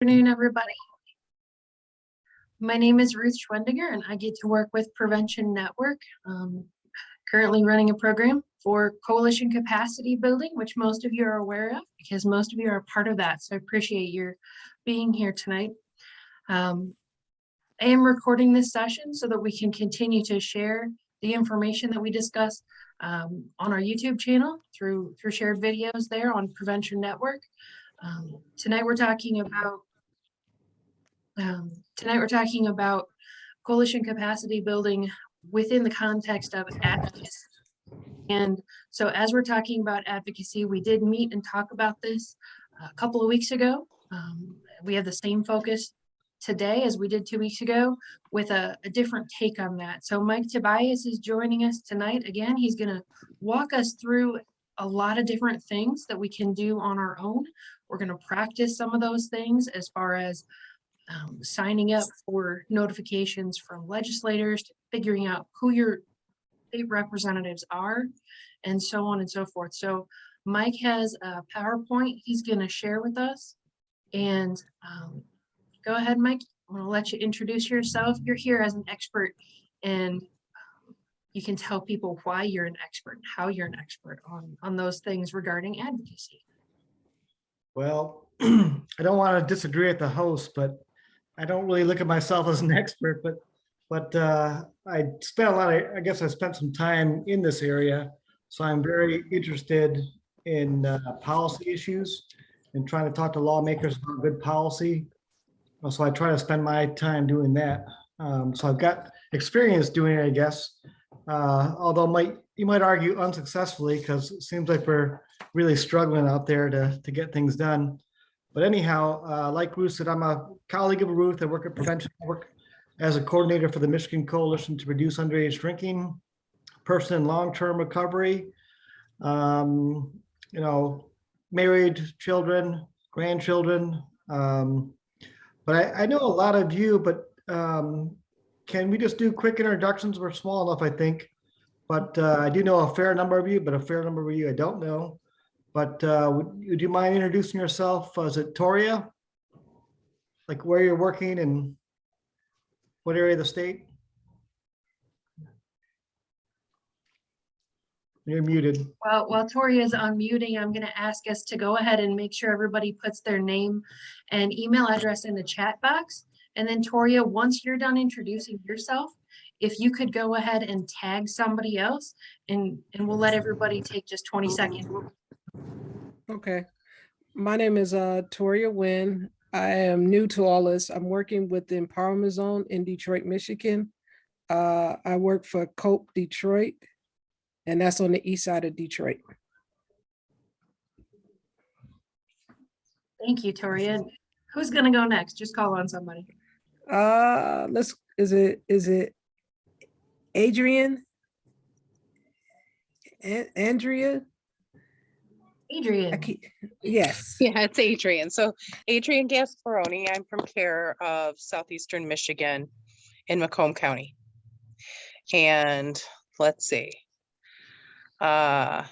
Good afternoon, everybody. My name is Ruth Schwendiger, and I get to work with Prevention Network. Currently running a program for coalition capacity building, which most of you are aware of because most of you are a part of that. So I appreciate your being here tonight. I am recording this session so that we can continue to share the information that we discuss on our YouTube channel through shared videos there on Prevention Network. Tonight we're talking about coalition capacity building within the context of advocacy. And so as we're talking about advocacy, we did meet and talk about this a couple of weeks ago. We have the same focus today as we did 2 weeks ago with a different take on that. So Mike Tobias is joining us tonight. Again, he's going to walk us through a lot of different things that we can do on our own. We're going to practice some of those things as far as signing up for notifications from legislators, to figuring out who your state representatives are, and so on and so forth. So Mike has a PowerPoint he's going to share with us. And go ahead, Mike. I'm going to let you introduce yourself. You're here as an expert, and you can tell people why you're an expert, how you're an expert on those things regarding advocacy. Well, I don't want to disagree with the host, but I don't really look at myself as an expert, but I spent I guess I spent some time in this area. So I'm very interested in policy issues and trying to talk to lawmakers about good policy. So I try to spend my time doing that. So I've got experience doing it, I guess. Although you might argue unsuccessfully, because it seems like we're really struggling out there to get things done. But anyhow, like Ruth said, I'm a colleague of Ruth. I work at Prevention Network as a coordinator for the Michigan Coalition to Reduce Underage Drinking, person in long-term recovery, married, children, grandchildren. But I know a lot of you, but can we just do quick introductions? We're small enough, I think. But I do know a fair number of you, but a fair number of you I don't know. But would you mind introducing yourself? Is it Toria? Like where you're working and what area of the state? You're muted. Well, while Toria is unmuting, I'm going to ask us to go ahead and make sure everybody puts their name and email address in the chat box. And then Toria, once you're done introducing yourself, if you could go ahead and tag somebody else, and we'll let everybody take just 20 seconds. Okay. My name is Toria Wynn. I am new to all this. I'm working with the Empowerment Zone in Detroit, Michigan. I work for COPE Detroit, and that's on the east side of Detroit. Thank you, Toria. Who's going to go next? Just call on somebody. Is it Adrian? Andrea? Adrian. Yes. Yeah, it's Adrian. So Adrian Gasparoni, I'm from care of Southeastern Michigan in Macomb County. And let's see. Amnia.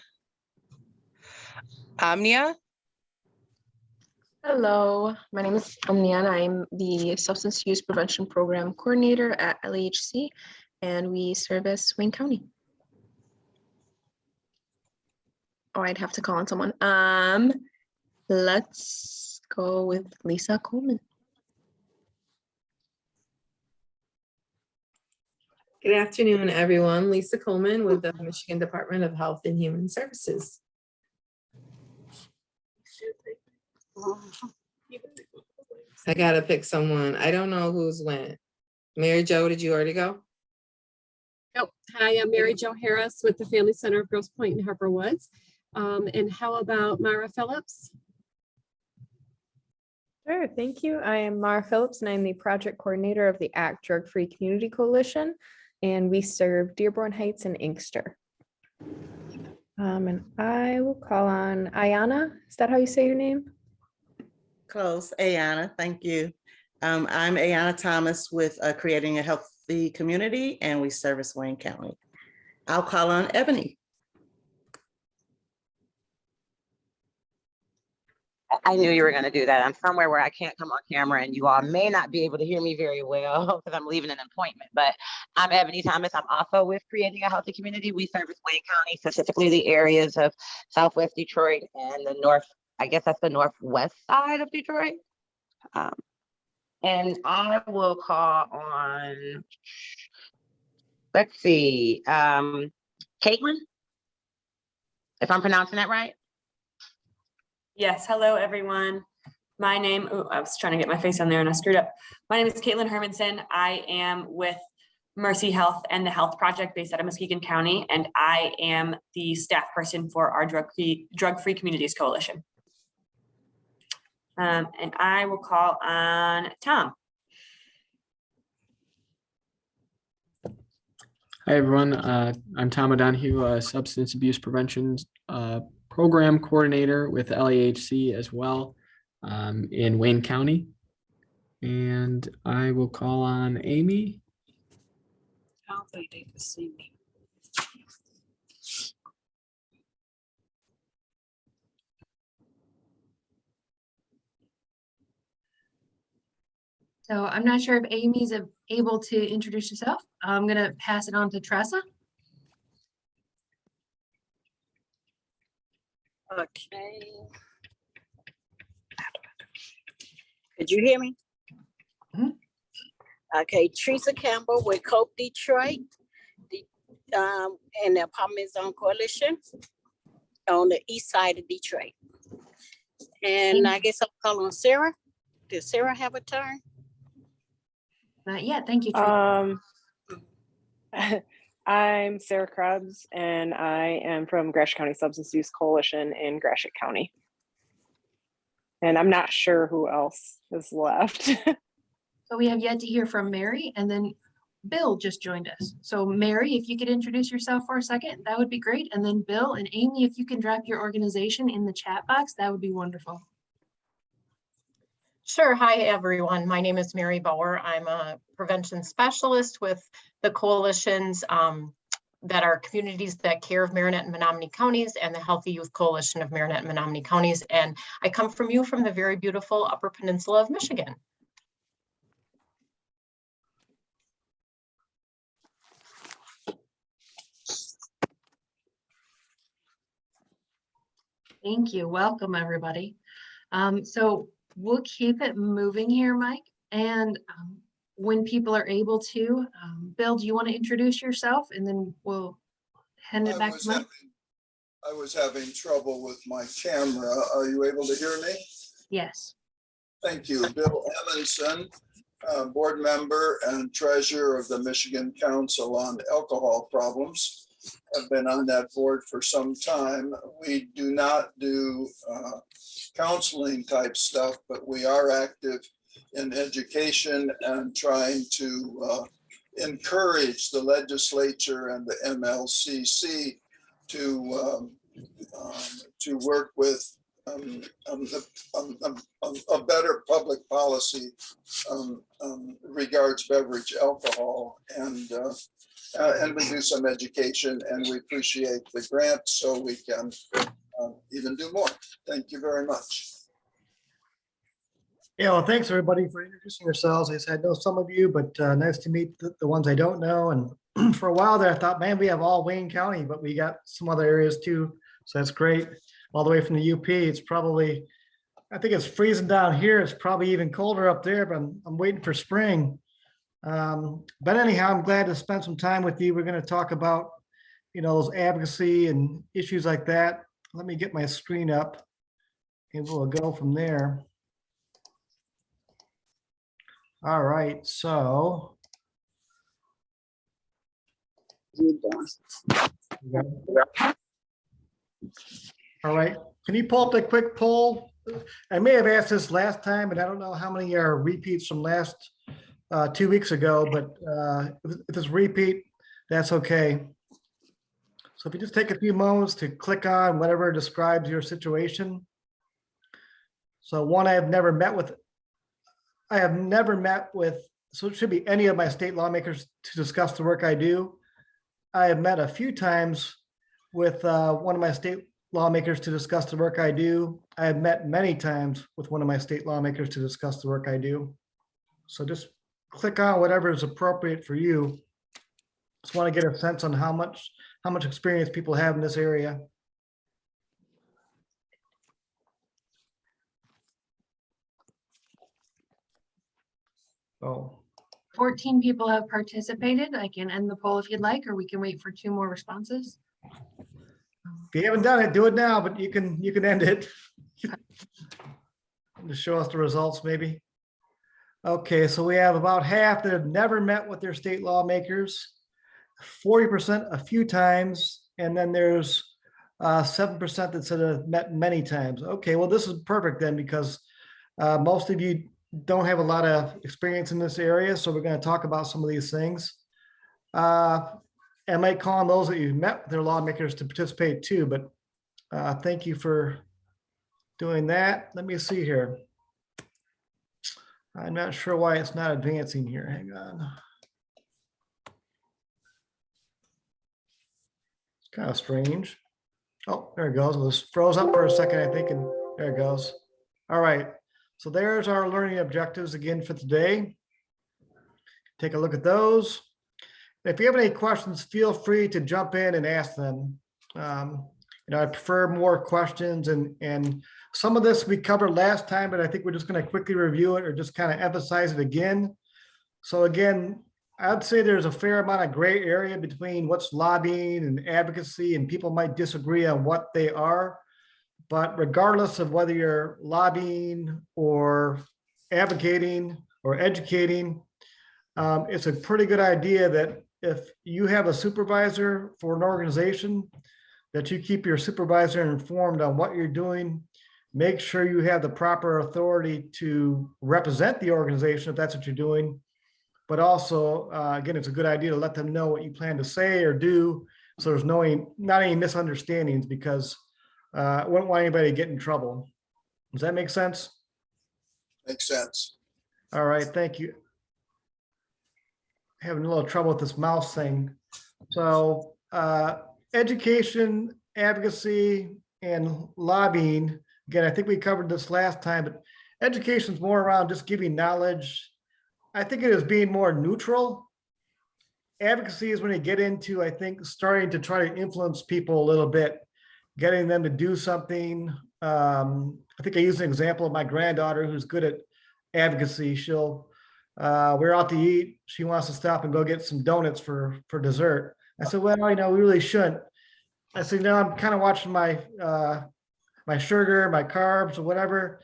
Hello, my name is Omnia and I'm the Substance Use Prevention Program Coordinator at LAHC, and we service Wayne County. Oh, I'd have to call on someone. Let's go with Lisa Coleman. Good afternoon, everyone. Lisa Coleman with the Michigan Department of Health and Human Services. I gotta pick someone. I don't know who's went. Mary Jo, did you already go? Oh, hi, I'm Mary Jo Harris with the Family Center of Grosse Pointe in Harper Woods. And how about Mara Phillips? Sure, thank you. I am Mara Phillips and I'm the project coordinator of the ACT Drug-Free Community Coalition, and we serve Dearborn Heights and Inkster. And I will call on Ayana. Is that how you say your name? Close, Ayana, thank you. I'm Ayana Thomas with Creating a Healthy Community, and we service Wayne County. I'll call on Ebony. I knew you were going to do that. I'm somewhere where I can't come on camera, and you all may not be able to hear me very well because I'm leaving an appointment. But I'm Ebony Thomas. I'm also with Creating a Healthy Community. We service Wayne County, specifically the areas of Southwest Detroit and the north, I guess that's the northwest side of Detroit. And I will call on, let's see, Caitlin, if I'm pronouncing that right. Yes, hello everyone. My name, I was trying to get my face on there and I screwed up. My name is Caitlin Hermansen. I am with Mercy Health and the Health Project based out of Muskegon County, and I am the staff person for our Drug-Free Communities Coalition. And I will call on Tom. Hi, everyone. I'm Tom O'Donohue, a substance abuse prevention program coordinator with LAHC as well in Wayne County. And I will call on Amy. I don't think they can see me. So I'm not sure if Amy's able to introduce herself. I'm going to pass it on to Tressa. Okay. Could you hear me? Mhm. Okay, Teresa Campbell with Cope Detroit, and the Apartment Zone Coalition on the east side of Detroit. And I guess I'll call on Sarah. Does Sarah have a turn? Not yet. Thank you, Tressa. I'm Sarah Krebs, and I am from Gratiot County Substance Use Coalition in Gratiot County. And I'm not sure who else is left. So we have yet to hear from Mary, and then Bill just joined us. So Mary, if you could introduce yourself for a second, that would be great. And then Bill and Amy, if you can drop your organization in the chat box, that would be wonderful. Sure. Hi, everyone. My name is Mary Bauer. I'm a prevention specialist with the coalitions that are communities that care of Marinette and Menominee counties and the Healthy Youth Coalition of Marinette and Menominee counties. And I come from the very beautiful Upper Peninsula of Michigan. Thank you. Welcome, everybody. So we'll keep it moving here, Mike. And when people are able to, Bill, do you want to introduce yourself? And then we'll hand it back to Mike. I was having trouble with my camera. Are you able to hear me? Yes. Thank you. Bill Hermansen, board member and treasurer of the Michigan Council on Alcohol Problems. I've been on that board for some time. We do not do counseling type stuff, but we are active in education and trying to encourage the legislature and the MLCC to work with a better public policy regards beverage alcohol, and we do some education, and we appreciate the grant so we can even do more. Thank you very much. Yeah, well, thanks everybody for introducing yourselves. I said I know some of you, but nice to meet the ones I don't know. And for a while there, I thought, man, we have all Wayne County, but we got some other areas too. So that's great. All the way from the UP. It's probably, I think it's freezing down here. It's probably even colder up there, but I'm waiting for spring. But anyhow, I'm glad to spend some time with you. We're going to talk about, those advocacy and issues like that. Let me get my screen up and we'll go from there. All right, so. All right, can you pull up that quick poll? I may have asked this last time, and I don't know how many are repeats from last 2 weeks ago, but if it's repeat, that's okay. So if you just take a few moments to click on whatever describes your situation. So one, I have never met with, so it should be any of my state lawmakers to discuss the work I do. I have met a few times with one of my state lawmakers to discuss the work I do. I have met many times with one of my state lawmakers to discuss the work I do. So just click on whatever is appropriate for you. Just want to get a sense on how much experience people have in this area. Oh, 14 people have participated. I can end the poll if you'd like, or we can wait for 2 more responses. if you haven't done it, do it now, but you can end it. To show us the results, maybe. Okay, so we have about half that have never met with their state lawmakers, 40% a few times, and then there's 7% that said have met many times. Okay, well, this is perfect then, because most of you don't have a lot of experience in this area, so we're going to talk about some of these things. I might call on those that you've met with their lawmakers to participate too, but thank you for doing that. Let me see here. I'm not sure why it's not advancing here. Hang on. It's kind of strange. Oh, there it goes. It was froze up for a second, I think, and there it goes. All right. So there's our learning objectives again for today. Take a look at those. If you have any questions, feel free to jump in and ask them. I prefer more questions, and some of this we covered last time, but I think we're just going to quickly review it or just kind of emphasize it again. So again, I'd say there's a fair amount of gray area between what's lobbying and advocacy, and people might disagree on what they are. But regardless of whether you're lobbying or advocating or educating, it's a pretty good idea that if you have a supervisor for an organization, that you keep your supervisor informed on what you're doing. Make sure you have the proper authority to represent the organization if that's what you're doing. But also, again, it's a good idea to let them know what you plan to say or do, so there's not any misunderstandings, because I wouldn't want anybody to get in trouble. Does that make sense? Makes sense. All right, thank you. Having a little trouble with this mouse thing. So education, advocacy, and lobbying. Again, I think we covered this last time, but education is more around just giving knowledge. I think it is being more neutral. Advocacy is when you get into, I think, starting to try to influence people a little bit, getting them to do something. I think I used an example of my granddaughter who's good at advocacy. We're out to eat. She wants to stop and go get some donuts for dessert. I said, well, we really shouldn't. I said, no, I'm kind of watching my sugar, my carbs, or whatever.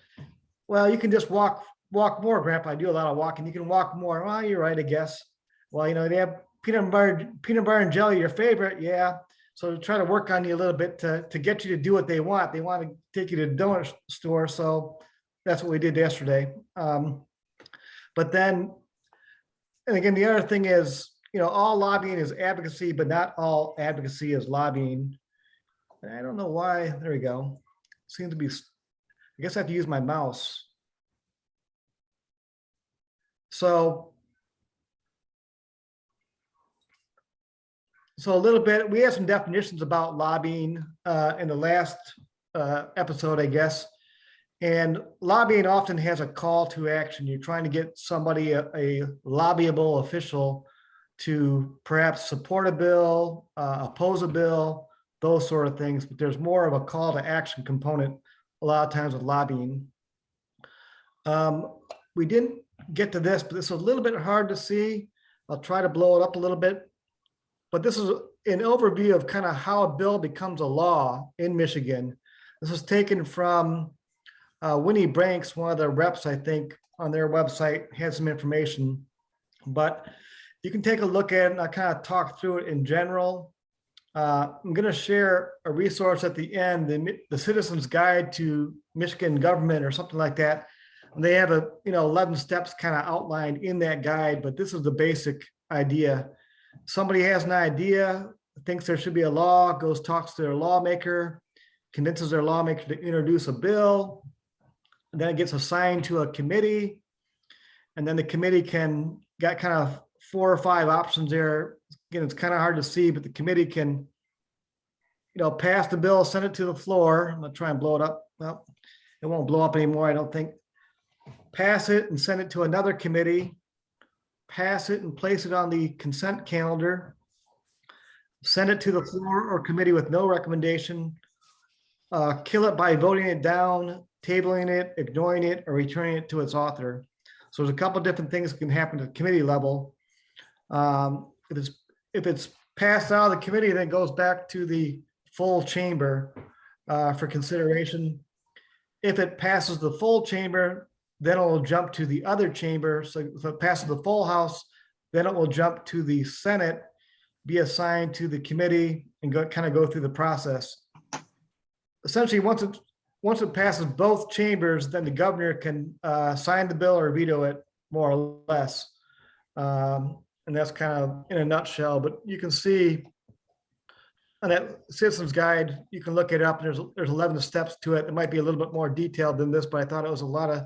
Well, you can just walk more, Grandpa. I do a lot of walking. You can walk more. Well, you're right, I guess. Well, they have peanut butter and jelly, your favorite. Yeah. So try to work on you a little bit to get you to do what they want. They want to take you to the donut store. So that's what we did yesterday. But then, and again, the other thing is, all lobbying is advocacy, but not all advocacy is lobbying. And I don't know why. There we go. Seems to be, I guess I have to use my mouse. So a little bit, we have some definitions about lobbying in the last episode, I guess. And lobbying often has a call to action. You're trying to get somebody, a lobbyable official, to perhaps support a bill, oppose a bill, those sort of things. But there's more of a call to action component a lot of times with lobbying. We didn't get to this, but this is a little bit hard to see. I'll try to blow it up a little bit. But this is an overview of kind of how a bill becomes a law in Michigan. This is taken from Winnie Branks, one of the reps, I think, on their website, had some information. But you can take a look at it, and I'll kind of talk through it in general. I'm going to share a resource at the end, the Citizen's Guide to Michigan Government or something like that. And they have 11 steps kind of outlined in that guide, but this is the basic idea. Somebody has an idea, thinks there should be a law, goes talks to their lawmaker, convinces their lawmaker to introduce a bill, and then it gets assigned to a committee, and then the committee got kind of 4 or 5 options there. Again, it's kind of hard to see, but the committee can pass the bill, send it to the floor. I'm gonna try and blow it up. Well, it won't blow up anymore, I don't think. Pass it and send it to another committee. Pass it and place it on the consent calendar. Send it to the floor or committee with no recommendation. Kill it by voting it down, tabling it, ignoring it, or returning it to its author. So there's a couple different things that can happen at the committee level. If it's passed out of the committee, then it goes back to the full chamber for consideration. If it passes the full chamber, then it will jump to the other chamber. So if it passes the full house, then it will jump to the Senate, be assigned to the committee, and kind of go through the process. Essentially, once it passes both chambers, then the governor can sign the bill or veto it, more or less. And that's kind of in a nutshell, but you can see on that citizens guide, you can look it up. There's 11 steps to it. It might be a little bit more detailed than this, but I thought it was a lot of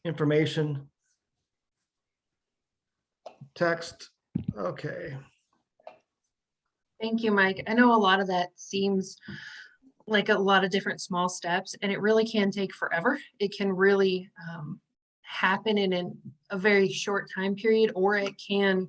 information. Text. Okay. Thank you, Mike. I know a lot of that seems like a lot of different small steps, and it really can take forever. It can really happen in a very short time period, or it can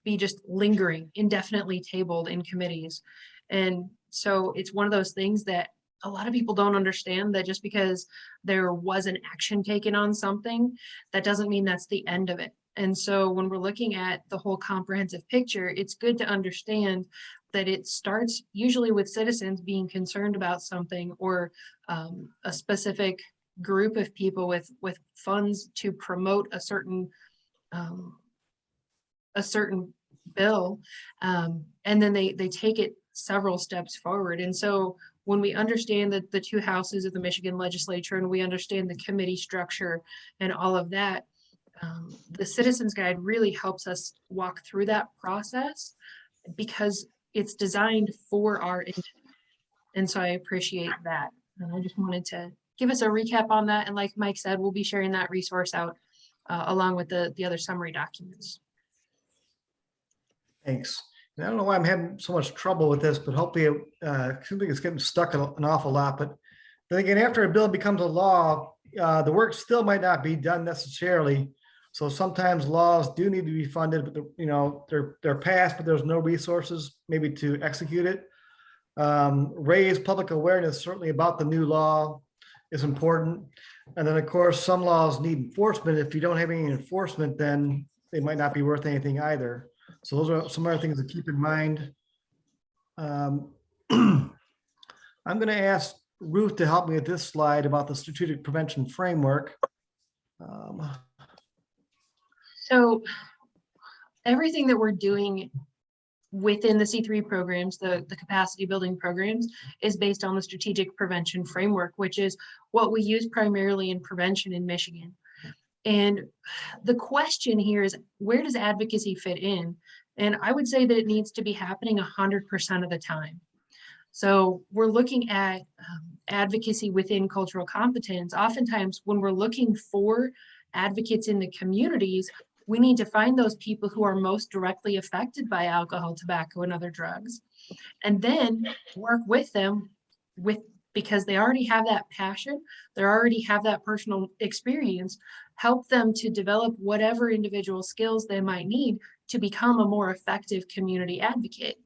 be just lingering, indefinitely tabled in committees. And so it's one of those things that a lot of people don't understand, that just because there was an action taken on something, that doesn't mean that's the end of it. And so when we're looking at the whole comprehensive picture, it's good to understand that it starts usually with citizens being concerned about something, or a specific group of people with funds to promote a certain bill, and then they take it several steps forward. And so when we understand that the two houses of the Michigan legislature, and we understand the committee structure and all of that, the Citizens Guide really helps us walk through that process, because it's designed for our intent. And so I appreciate that. And I just wanted to give us a recap on that. And like Mike said, we'll be sharing that resource out along with the other summary documents. Thanks. And I don't know why I'm having so much trouble with this, but hopefully it seems like it's getting stuck an awful lot. But then again, after a bill becomes a law, the work still might not be done necessarily. So sometimes laws do need to be funded, but they're passed, but there's no resources maybe to execute it. Raise public awareness certainly about the new law is important. And then of course, some laws need enforcement. If you don't have any enforcement, then they might not be worth anything either. So those are some other things to keep in mind. I'm going to ask Ruth to help me with this slide about the strategic prevention framework. So everything that we're doing within the C3 programs, the capacity building programs, is based on the strategic prevention framework, which is what we use primarily in prevention in Michigan. And the question here is, where does advocacy fit in? And I would say that it needs to be happening 100% of the time. So we're looking at advocacy within cultural competence. Oftentimes when we're looking for advocates in the communities, we need to find those people who are most directly affected by alcohol, tobacco, and other drugs, and then work with them because they already have that passion, they already have that personal experience, help them to develop whatever individual skills they might need to become a more effective community advocate.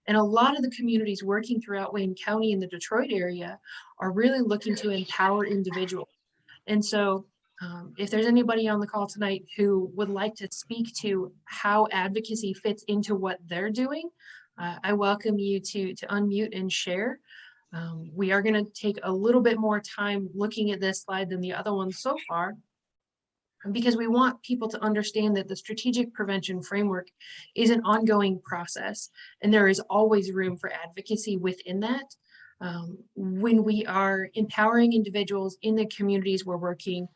And a lot of the communities working throughout Wayne County in the Detroit area are really looking to empower individuals. And so if there's anybody on the call tonight who would like to speak to how advocacy fits into what they're doing, I welcome you to unmute and share. We are going to take a little bit more time looking at this slide than the other ones so far, because we want people to understand that the strategic prevention framework is an ongoing process, and there is always room for advocacy within that. When we are empowering individuals in the communities we're working,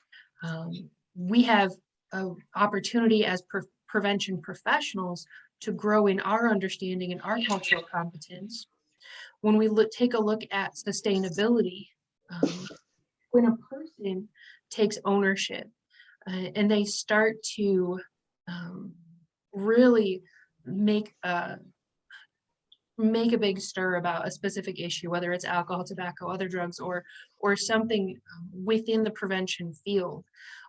we have an opportunity as prevention professionals to grow in our understanding and our cultural competence. When we take a look at sustainability, when a person takes ownership and they start to really make make a big stir about a specific issue, whether it's alcohol, tobacco, other drugs, or something within the prevention field.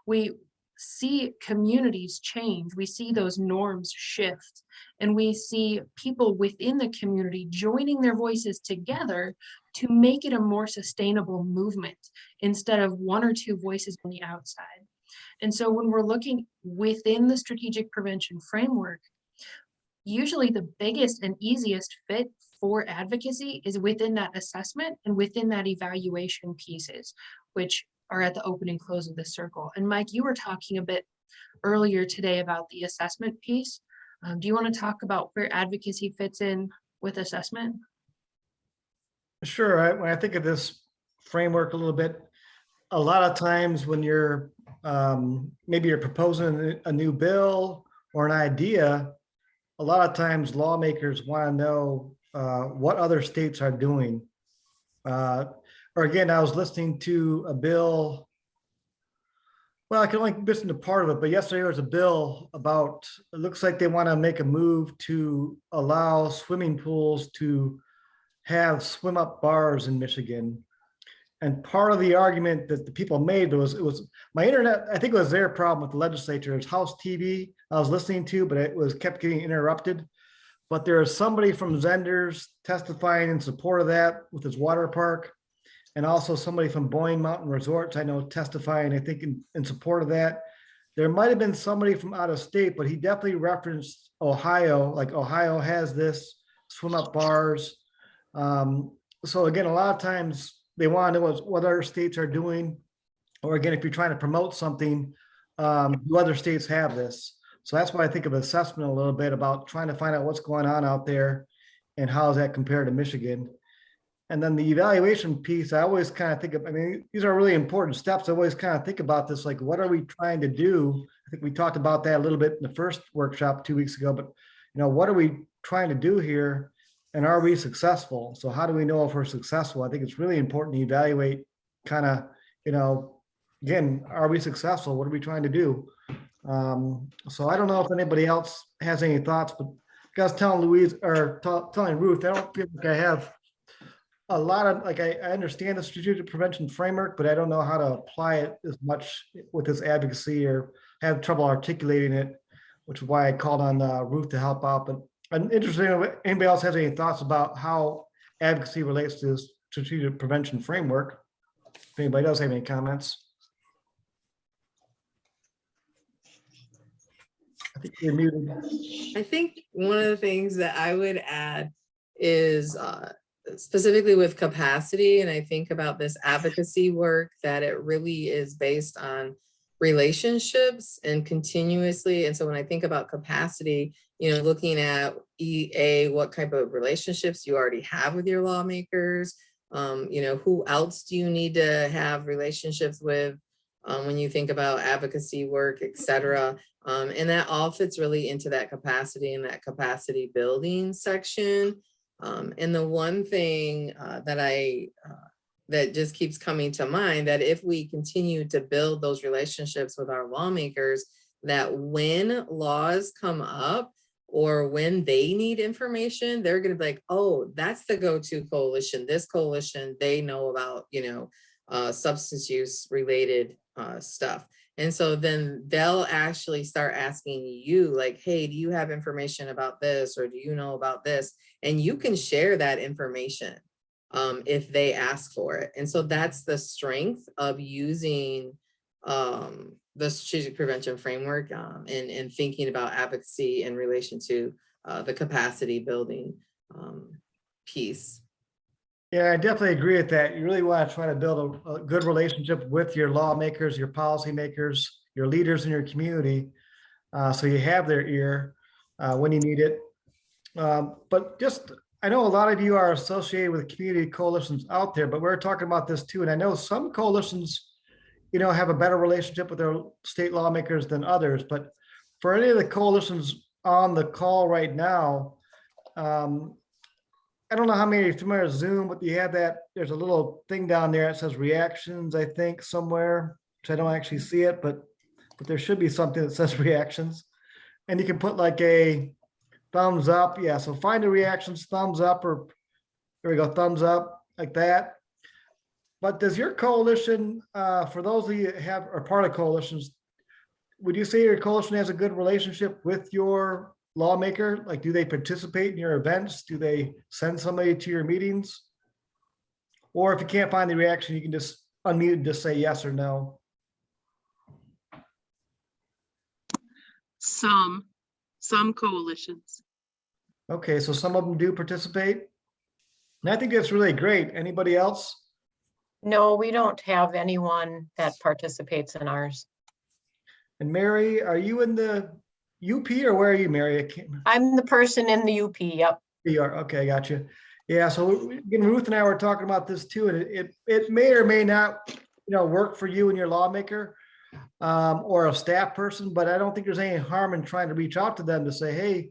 We see communities change, we see those norms shift, and we see people within the community joining their voices together to make it a more sustainable movement instead of one or two voices on the outside. And so when we're looking within the strategic prevention framework, usually the biggest and easiest fit for advocacy is within that assessment and within that evaluation pieces, which are at the open and close of the circle. And Mike, you were talking a bit earlier today about the assessment piece. Do you want to talk about where advocacy fits in with assessment? Sure. When I think of this framework a little bit, a lot of times when you're maybe you're proposing a new bill or an idea, a lot of times lawmakers want to know what other states are doing. Or again, I was listening to a bill. Well, I can only listen to part of it, but yesterday there was a bill about, it looks like they want to make a move to allow swimming pools to have swim up bars in Michigan. And part of the argument that the people made was, it was my internet, I think it was their problem with the legislature. It was House TV I was listening to, but it was kept getting interrupted. But there is somebody from Zenders testifying in support of that with his water park. And also somebody from Boyne Mountain Resorts, I know, testifying, I think, in support of that. There might have been somebody from out of state, but he definitely referenced Ohio, like Ohio has this swim up bars. So again, a lot of times they want to know what other states are doing. Or again, if you're trying to promote something, do other states have this? So that's why I think of assessment a little bit about trying to find out what's going on out there and how does that compare to Michigan. And then the evaluation piece, I always kind of think of, I mean, these are really important steps. I always kind of think about this, like, what are we trying to do? I think we talked about that a little bit in the first workshop 2 weeks ago, but what are we trying to do here? And are we successful? So how do we know if we're successful? I think it's really important to evaluate kind of, again, are we successful? What are we trying to do? So I don't know if anybody else has any thoughts, but I was telling Louise or telling Ruth, I don't feel like I have a lot of, like, I understand the strategic prevention framework, but I don't know how to apply it as much with this advocacy, or have trouble articulating it, which is why I called on Ruth to help out. But I'm interested if anybody else has any thoughts about how advocacy relates to this strategic prevention framework. If anybody does have any comments. I think you're muted. I think one of the things that I would add is specifically with capacity, and I think about this advocacy work, that it really is based on relationships and continuously. And so when I think about capacity, looking at what type of relationships you already have with your lawmakers, who else do you need to have relationships with when you think about advocacy work, et cetera. And that all fits really into that capacity and that capacity building section. And the one thing that just keeps coming to mind, that if we continue to build those relationships with our lawmakers, that when laws come up or when they need information, they're going to be like, oh, that's the go-to coalition. This coalition, they know about, substance use related stuff. And so then they'll actually start asking you, like, hey, do you have information about this? Or do you know about this? And you can share that information if they ask for it. And so that's the strength of using the strategic prevention framework and thinking about advocacy in relation to the capacity building piece. Yeah, I definitely agree with that. You really want to try to build a good relationship with your lawmakers, your policymakers, your leaders in your community, so you have their ear when you need it. But just, I know a lot of you are associated with community coalitions out there, but we're talking about this too. And I know some coalitions, have a better relationship with their state lawmakers than others. But for any of the coalitions on the call right now, I don't know how many are familiar with Zoom, but you have that, there's a little thing down there that says reactions, I think, somewhere, which I don't actually see it, but there should be something that says reactions. And you can put like the thumbs up. Yeah, so find the reactions, thumbs up, or there we go, thumbs up, like that. But does your coalition, for those of you that are part of coalitions, would you say your coalition has a good relationship with your lawmaker? Like, do they participate in your events? Do they send somebody to your meetings? Or if you can't find the reaction, you can just unmute and just say yes or no. Some coalitions. Okay, so some of them do participate. And I think that's really great. Anybody else? No, we don't have anyone that participates in ours. And Mary, are you in the UP or where are you, Mary? I'm the person in the UP, yep. You are, okay, I got you. Yeah, so again, Ruth and I were talking about this too, and it may or may not, work for you and your lawmaker or a staff person, but I don't think there's any harm in trying to reach out to them to say, hey,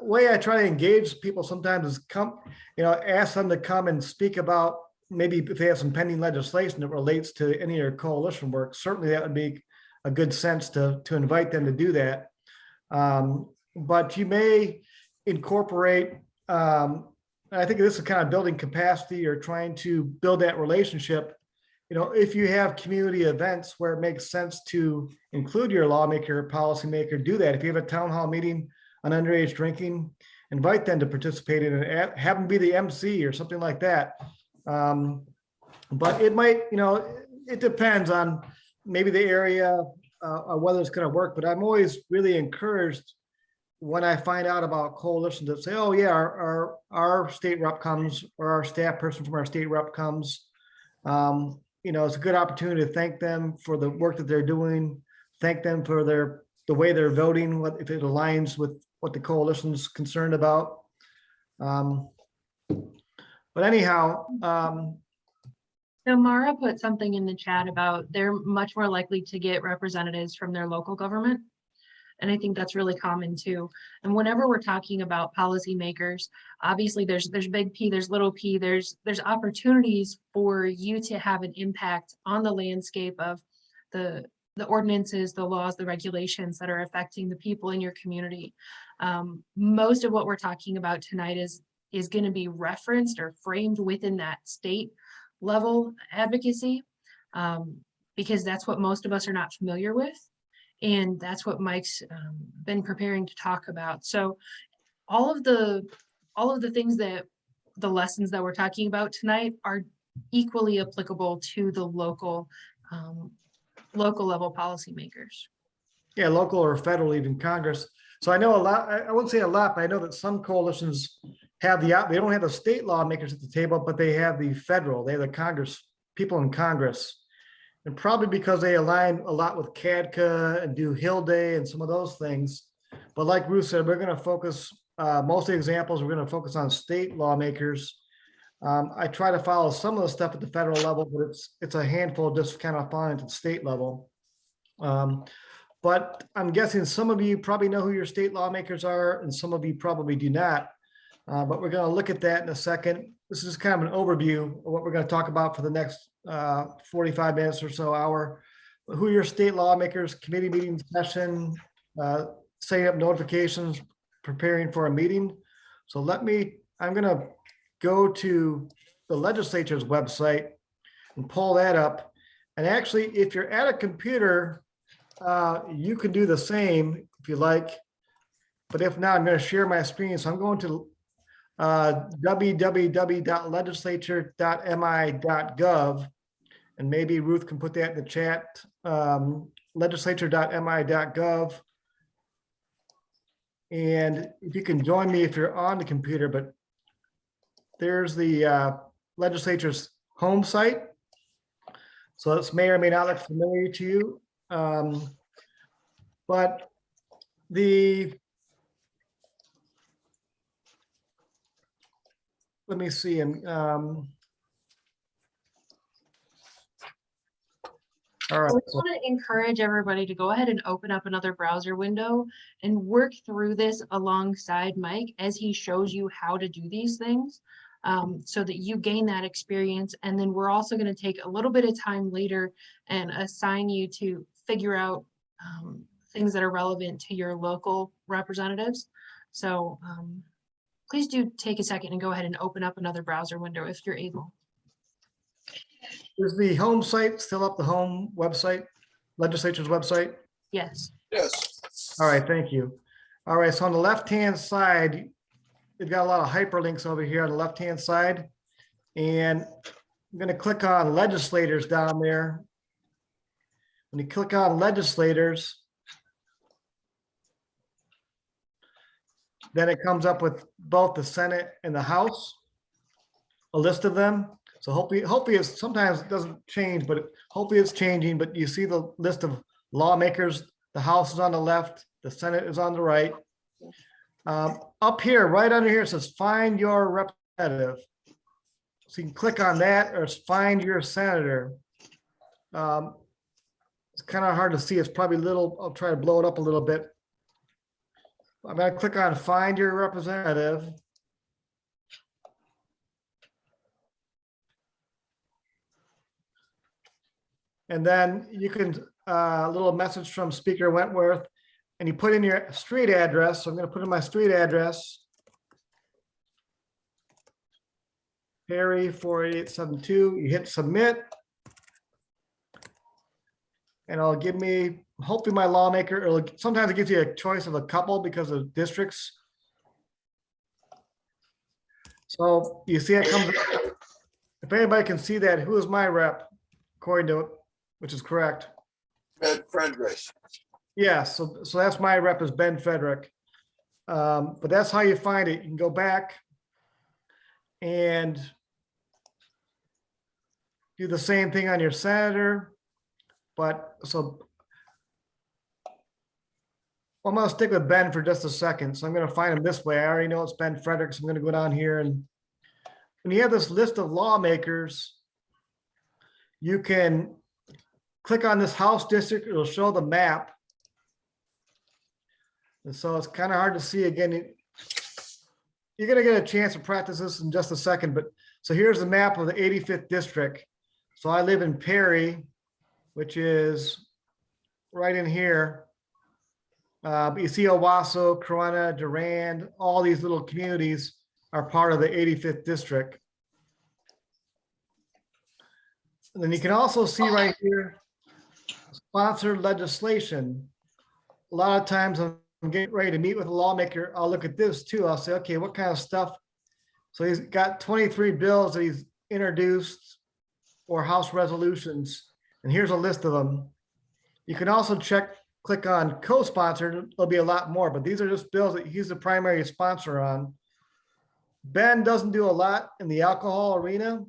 way I try to engage people sometimes is ask them to come and speak about maybe if they have some pending legislation that relates to any of your coalition work. Certainly that would be a good sense to invite them to do that. But you may incorporate, I think this is kind of building capacity or trying to build that relationship. If you have community events where it makes sense to include your lawmaker, policymaker, do that. If you have a town hall meeting on underage drinking, invite them to participate in it, have them be the MC or something like that. But it might, it depends on maybe the area, whether it's going to work, but I'm always really encouraged when I find out about coalitions that say, oh yeah, our state rep comes, or our staff person from our state rep comes. It's a good opportunity to thank them for the work that they're doing, thank them for the way they're voting, if it aligns with what the coalition's concerned about. But anyhow, So Mara put something in the chat about they're much more likely to get representatives from their local government. And I think that's really common too. And whenever we're talking about policymakers, obviously there's big P, there's little p, there's opportunities for you to have an impact on the landscape of the ordinances, the laws, the regulations that are affecting the people in your community. Most of what we're talking about tonight is going to be referenced or framed within that state level advocacy, because that's what most of us are not familiar with. And that's what Mike's been preparing to talk about. So all of the things that the lessons that we're talking about tonight are equally applicable to the local level policymakers. Yeah, local or federal, even Congress. So I know a lot, I wouldn't say a lot, but I know that some coalitions have they don't have the state lawmakers at the table, but they have the federal, they have the Congress, people in Congress. And probably because they align a lot with CADCA and do Hill Day and some of those things. But like Ruth said, we're going to focus, most of the examples, we're going to focus on state lawmakers. I try to follow some of the stuff at the federal level, but it's a handful just kind of following at the state level. But I'm guessing some of you probably know who your state lawmakers are, and some of you probably do not. But we're going to look at that in a second. This is kind of an overview of what we're going to talk about for the next 45 minutes or so, hour. Who are your state lawmakers, committee meeting session, setting up notifications, preparing for a meeting. So I'm going to go to the legislature's website and pull that up. And actually, if you're at a computer, you can do the same if you like. But if not, I'm going to share my screen. So I'm going to www.legislature.mi.gov, and maybe Ruth can put that in the chat, legislature.mi.gov. And if you can join me if you're on the computer, but there's the legislature's home site. So this may or may not look familiar to you. But let me see. All right. I just want to encourage everybody to go ahead and open up another browser window and work through this alongside Mike as he shows you how to do these things, so that you gain that experience. And then we're also going to take a little bit of time later and assign you to figure out things that are relevant to your local representatives. So please do take a second and go ahead and open up another browser window if you're able. Is the home site still up, the home website, legislature's website? Yes. Yes. All right, thank you. All right, so on the left-hand side, you've got a lot of hyperlinks over here on the left-hand side. And I'm going to click on legislators down there. When you click on legislators, then it comes up with both the Senate and the House, a list of them. So hopefully it's, sometimes it doesn't change, but hopefully it's changing. But you see the list of lawmakers. The House is on the left, the Senate is on the right. Up here, right under here, it says find your representative. So you can click on that, or it's find your senator. It's kind of hard to see. It's probably little, I'll try to blow it up a little bit. I'm going to click on find your representative. And then you can, a little message from Speaker Wentworth, and you put in your street address. So I'm going to put in my street address. Perry 48872. You hit submit. And it'll give me, hopefully my lawmaker, sometimes it gives you a choice of a couple because of districts. So you see it comes, if anybody can see that, who is my rep, according to, which is correct. Ben Frederick. Yeah, so that's my rep is Ben Frederick. But that's how you find it. You can go back and do the same thing on your senator. But so I'm going to stick with Ben for just a second. So I'm going to find him this way. I already know it's Ben Frederick. So I'm going to go down here. And when you have this list of lawmakers, you can click on this House district. It'll show the map. And so it's kind of hard to see again. You're going to get a chance to practice this in just a second. But so here's the map of the 85th district. So I live in Perry, which is right in here. You see Owasso, Corona, Durand, all these little communities are part of the 85th district. And then you can also see right here, sponsored legislation. A lot of times I'm getting ready to meet with a lawmaker, I'll look at this too. I'll say, okay, what kind of stuff? So he's got 23 bills that he's introduced or House resolutions. And here's a list of them. You can also click on co-sponsored. There'll be a lot more, but these are just bills that he's the primary sponsor on. Ben doesn't do a lot in the alcohol arena,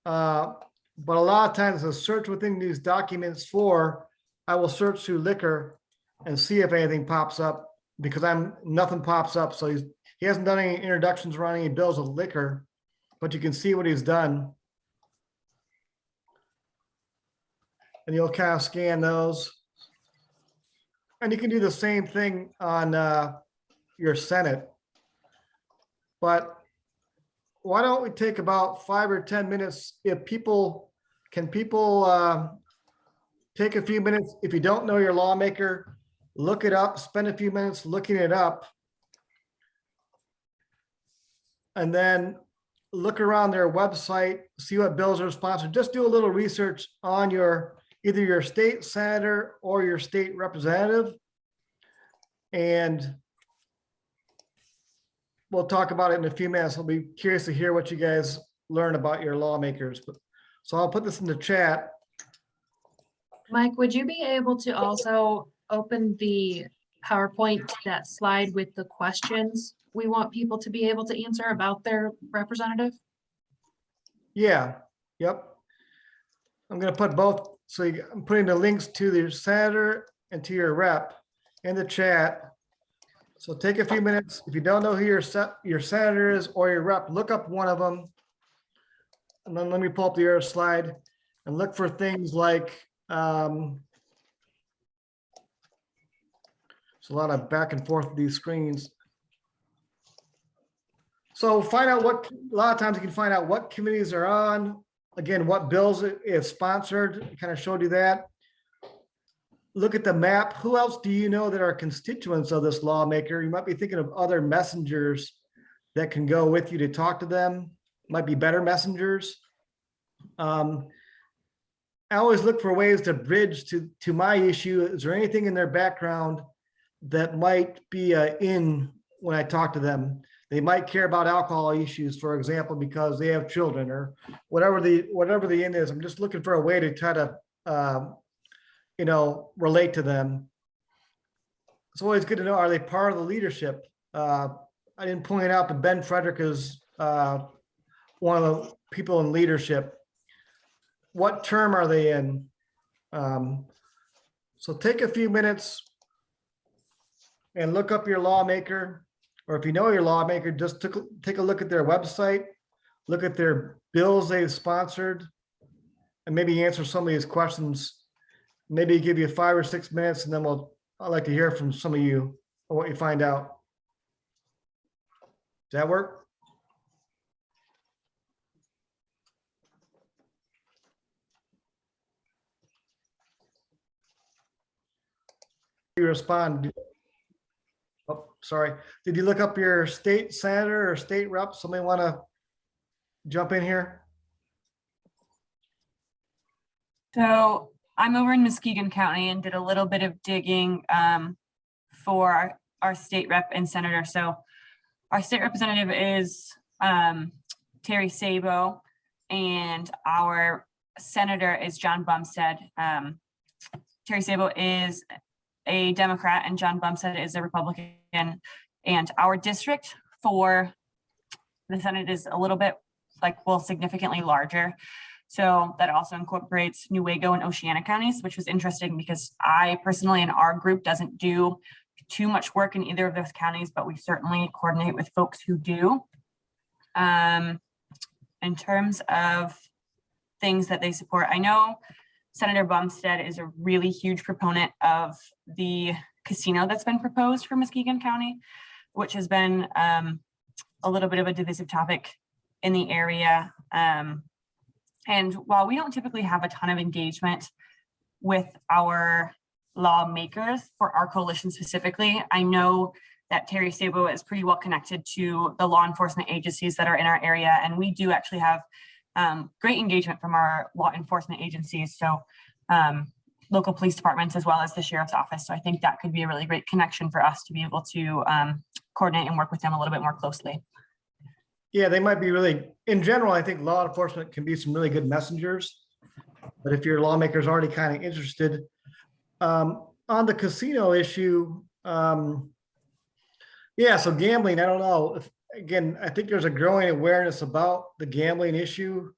but a lot of times a search within these documents I will search through liquor and see if anything pops up because nothing pops up. So he hasn't done any introductions or any bills of liquor, but you can see what he's done. And you'll kind of scan those. And you can do the same thing on your Senate. But why don't we take about 5 or 10 minutes if people take a few minutes. If you don't know your lawmaker, look it up, spend a few minutes looking it up. And then look around their website, see what bills are sponsored. Just do a little research on either your state senator or your state representative. And we'll talk about it in a few minutes. I'll be curious to hear what you guys learn about your lawmakers. So I'll put this in the chat. Mike, would you be able to also open the PowerPoint, that slide with the questions we want people to be able to answer about their representative? Yeah, yep. I'm going to put both. So I'm putting the links to your senator and to your rep in the chat. So take a few minutes. If you don't know who your senator is or your rep, look up one of them. And then let me pull up the other slide and look for things like, there's a lot of back and forth with these screens. So find out a lot of times you can find out what committees are on. Again, what bills it is sponsored. I kind of showed you that. look at the map. Who else do you know that are constituents of this lawmaker? You might be thinking of other messengers that can go with you to talk to them, might be better messengers. I always look for ways to bridge to my issue. Is there anything in their background that might be in when I talk to them? They might care about alcohol issues, for example, because they have children or whatever the end is. I'm just looking for a way to try to relate to them. It's always good to know, are they part of the leadership? I didn't point out that Ben Frederick is one of the people in leadership. What term are they in? So take a few minutes and look up your lawmaker, or if you know your lawmaker, just take a look at their website, look at their bills they've sponsored, and maybe answer some of these questions. Maybe give you 5 or 6 minutes, and then I'd like to hear from some of you on what you find out. Does that work? You respond. Oh, sorry. Did you look up your state senator or state rep? Somebody want to jump in here? So I'm over in Muskegon County and did a little bit of digging for our state rep and senator. So our state representative is Terry Sabo, and our senator is John Bumstead. Terry Sabo is a Democrat and John Bumstead is a Republican. And our district for the Senate is a little bit significantly larger. So that also incorporates Newaygo and Oceana counties, which was interesting because I personally in our group doesn't do too much work in either of those counties, but we certainly coordinate with folks who do. In terms of things that they support, I know Senator Bumstead is a really huge proponent of the casino that's been proposed for Muskegon County, which has been a little bit of a divisive topic in the area. And while we don't typically have a ton of engagement with our lawmakers for our coalition specifically, I know that Terry Sabo is pretty well connected to the law enforcement agencies that are in our area. And we do actually have great engagement from our law enforcement agencies. So local police departments, as well as the sheriff's office. So I think that could be a really great connection for us to be able to coordinate and work with them a little bit more closely. Yeah, they might be really, in general, I think law enforcement can be some really good messengers. But if your lawmaker is already kind of interested, on the casino issue, so gambling, I don't know. Again, I think there's a growing awareness about the gambling issue.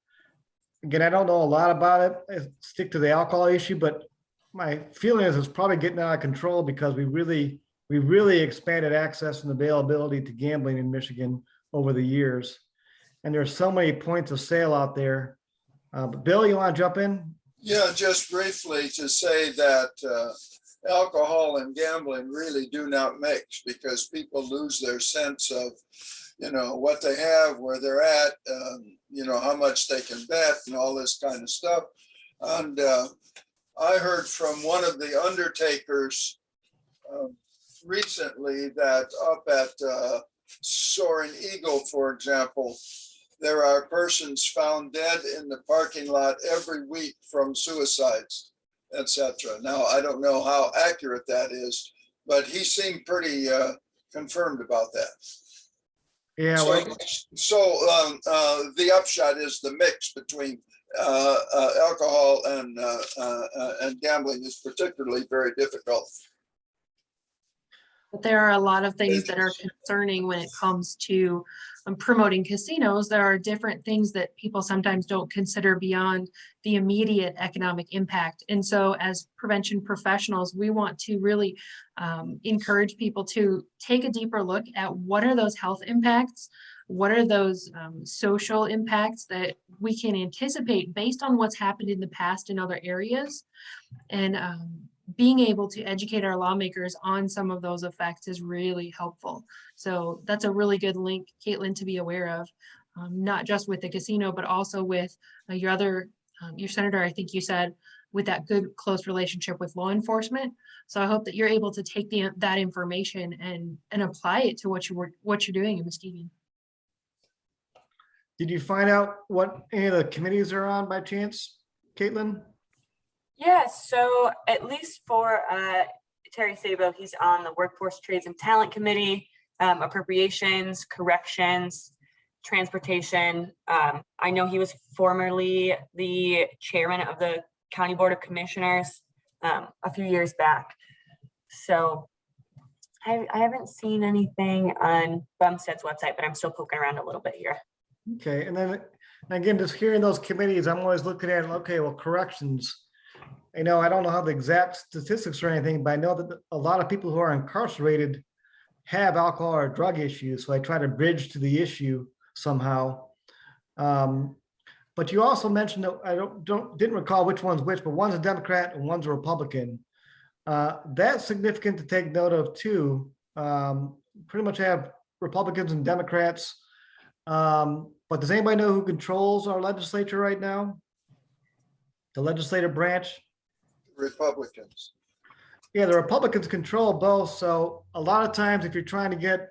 Again, I don't know a lot about it. I stick to the alcohol issue, but my feeling is it's probably getting out of control because we really expanded access and availability to gambling in Michigan over the years. And there's so many points of sale out there. But Bill, you want to jump in? Yeah, just briefly to say that alcohol and gambling really do not mix because people lose their sense of, what they have, where they're at, how much they can bet and all this kind of stuff. And I heard from one of the undertakers recently that up at Soaring Eagle, for example, there are persons found dead in the parking lot every week from suicides, etc. Now, I don't know how accurate that is, but he seemed pretty confirmed about that. Yeah. So the upshot is the mix between alcohol and gambling is particularly very difficult. But there are a lot of things that are concerning when it comes to promoting casinos. There are different things that people sometimes don't consider beyond the immediate economic impact. And so as prevention professionals, we want to really encourage people to take a deeper look at what are those health impacts, what are those social impacts that we can anticipate based on what's happened in the past in other areas. And being able to educate our lawmakers on some of those effects is really helpful. So that's a really good link, Caitlin, to be aware of, not just with the casino, but also with your senator, I think you said, with that good, close relationship with law enforcement. So I hope that you're able to take that information and apply it to what you're doing in Muskegon. Did you find out what any of the committees are on by chance, Caitlin? Yeah, so at least for Terry Sabo, he's on the Workforce Trades and Talent Committee, Appropriations, Corrections, Transportation. I know he was formerly the chairman of the County Board of Commissioners a few years back. So I haven't seen anything on Bumstead's website, but I'm still poking around a little bit here. Okay, and then again, just hearing those committees, I'm always looking at, okay, well, corrections. I know, I don't know how the exact statistics or anything, but I know that a lot of people who are incarcerated have alcohol or drug issues. So I try to bridge to the issue somehow. But you also mentioned that I didn't recall which one's which, but one's a Democrat and one's a Republican. That's significant to take note of too. Pretty much have Republicans and Democrats. But does anybody know who controls our legislature right now? The legislative branch? Republicans. Yeah, the Republicans control both. So a lot of times if you're trying to get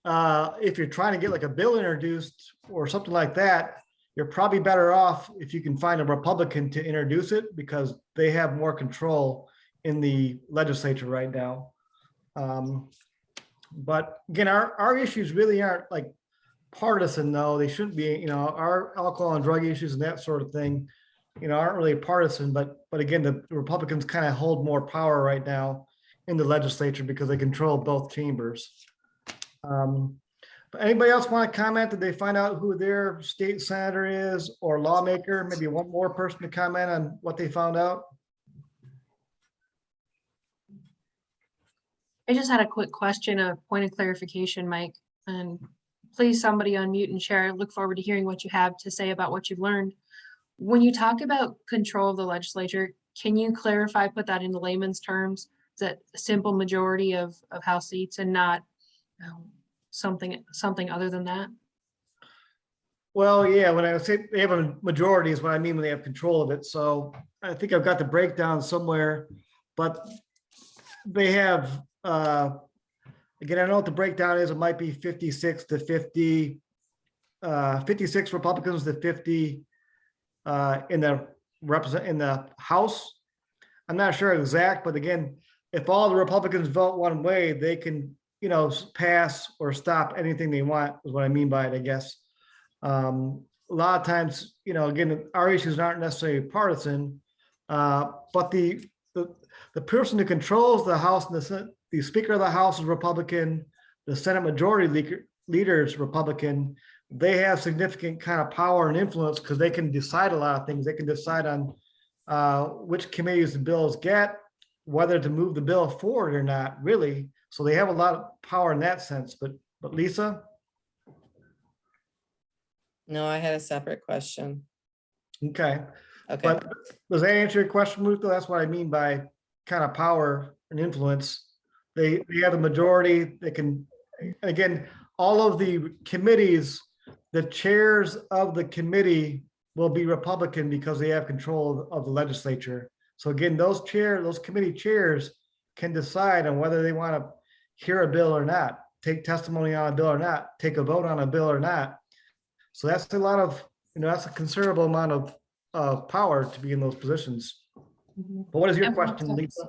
like a bill introduced or something like that, you're probably better off if you can find a Republican to introduce it because they have more control in the legislature right now. But again, our issues really aren't like partisan though. They shouldn't be, our alcohol and drug issues and that sort of thing, aren't really partisan, but again, the Republicans kind of hold more power right now in the legislature because they control both chambers. But anybody else want to comment? Did they find out who their state senator is or lawmaker? Maybe one more person to comment on what they found out. I just had a quick question, a point of clarification, Mike, and please somebody unmute and share. I look forward to hearing what you have to say about what you've learned. When you talk about control of the legislature, can you clarify, put that into layman's terms? Is that a simple majority of House seats and not something other than that? Well, yeah, when I say they have a majority is what I mean when they have control of it. So I think I've got the breakdown somewhere, but they have, again, I don't know what the breakdown is. It might be 56 to 50, 56 Republicans to 50 in the House. I'm not sure exact, but again, if all the Republicans vote one way, they can, pass or stop anything they want is what I mean by it, I guess. A lot of times, again, our issues aren't necessarily partisan, but the person who controls the House and the Senate, the Speaker of the House is Republican, the Senate Majority Leader is Republican. They have significant kind of power and influence because they can decide a lot of things. They can decide on which committees the bills get, whether to move the bill forward or not, really. So they have a lot of power in that sense. But Lisa? No, I had a separate question. Okay. Okay. But does that answer your question, Ruth? That's what I mean by kind of power and influence. They have the majority. They can, again, all of the committees, the chairs of the committee will be Republican because they have control of the legislature. So again, those committee chairs can decide on whether they want to hear a bill or not, take testimony on a bill or not, take a vote on a bill or not. So that's a lot of, that's a considerable amount of power to be in those positions. But what is your question, Lisa?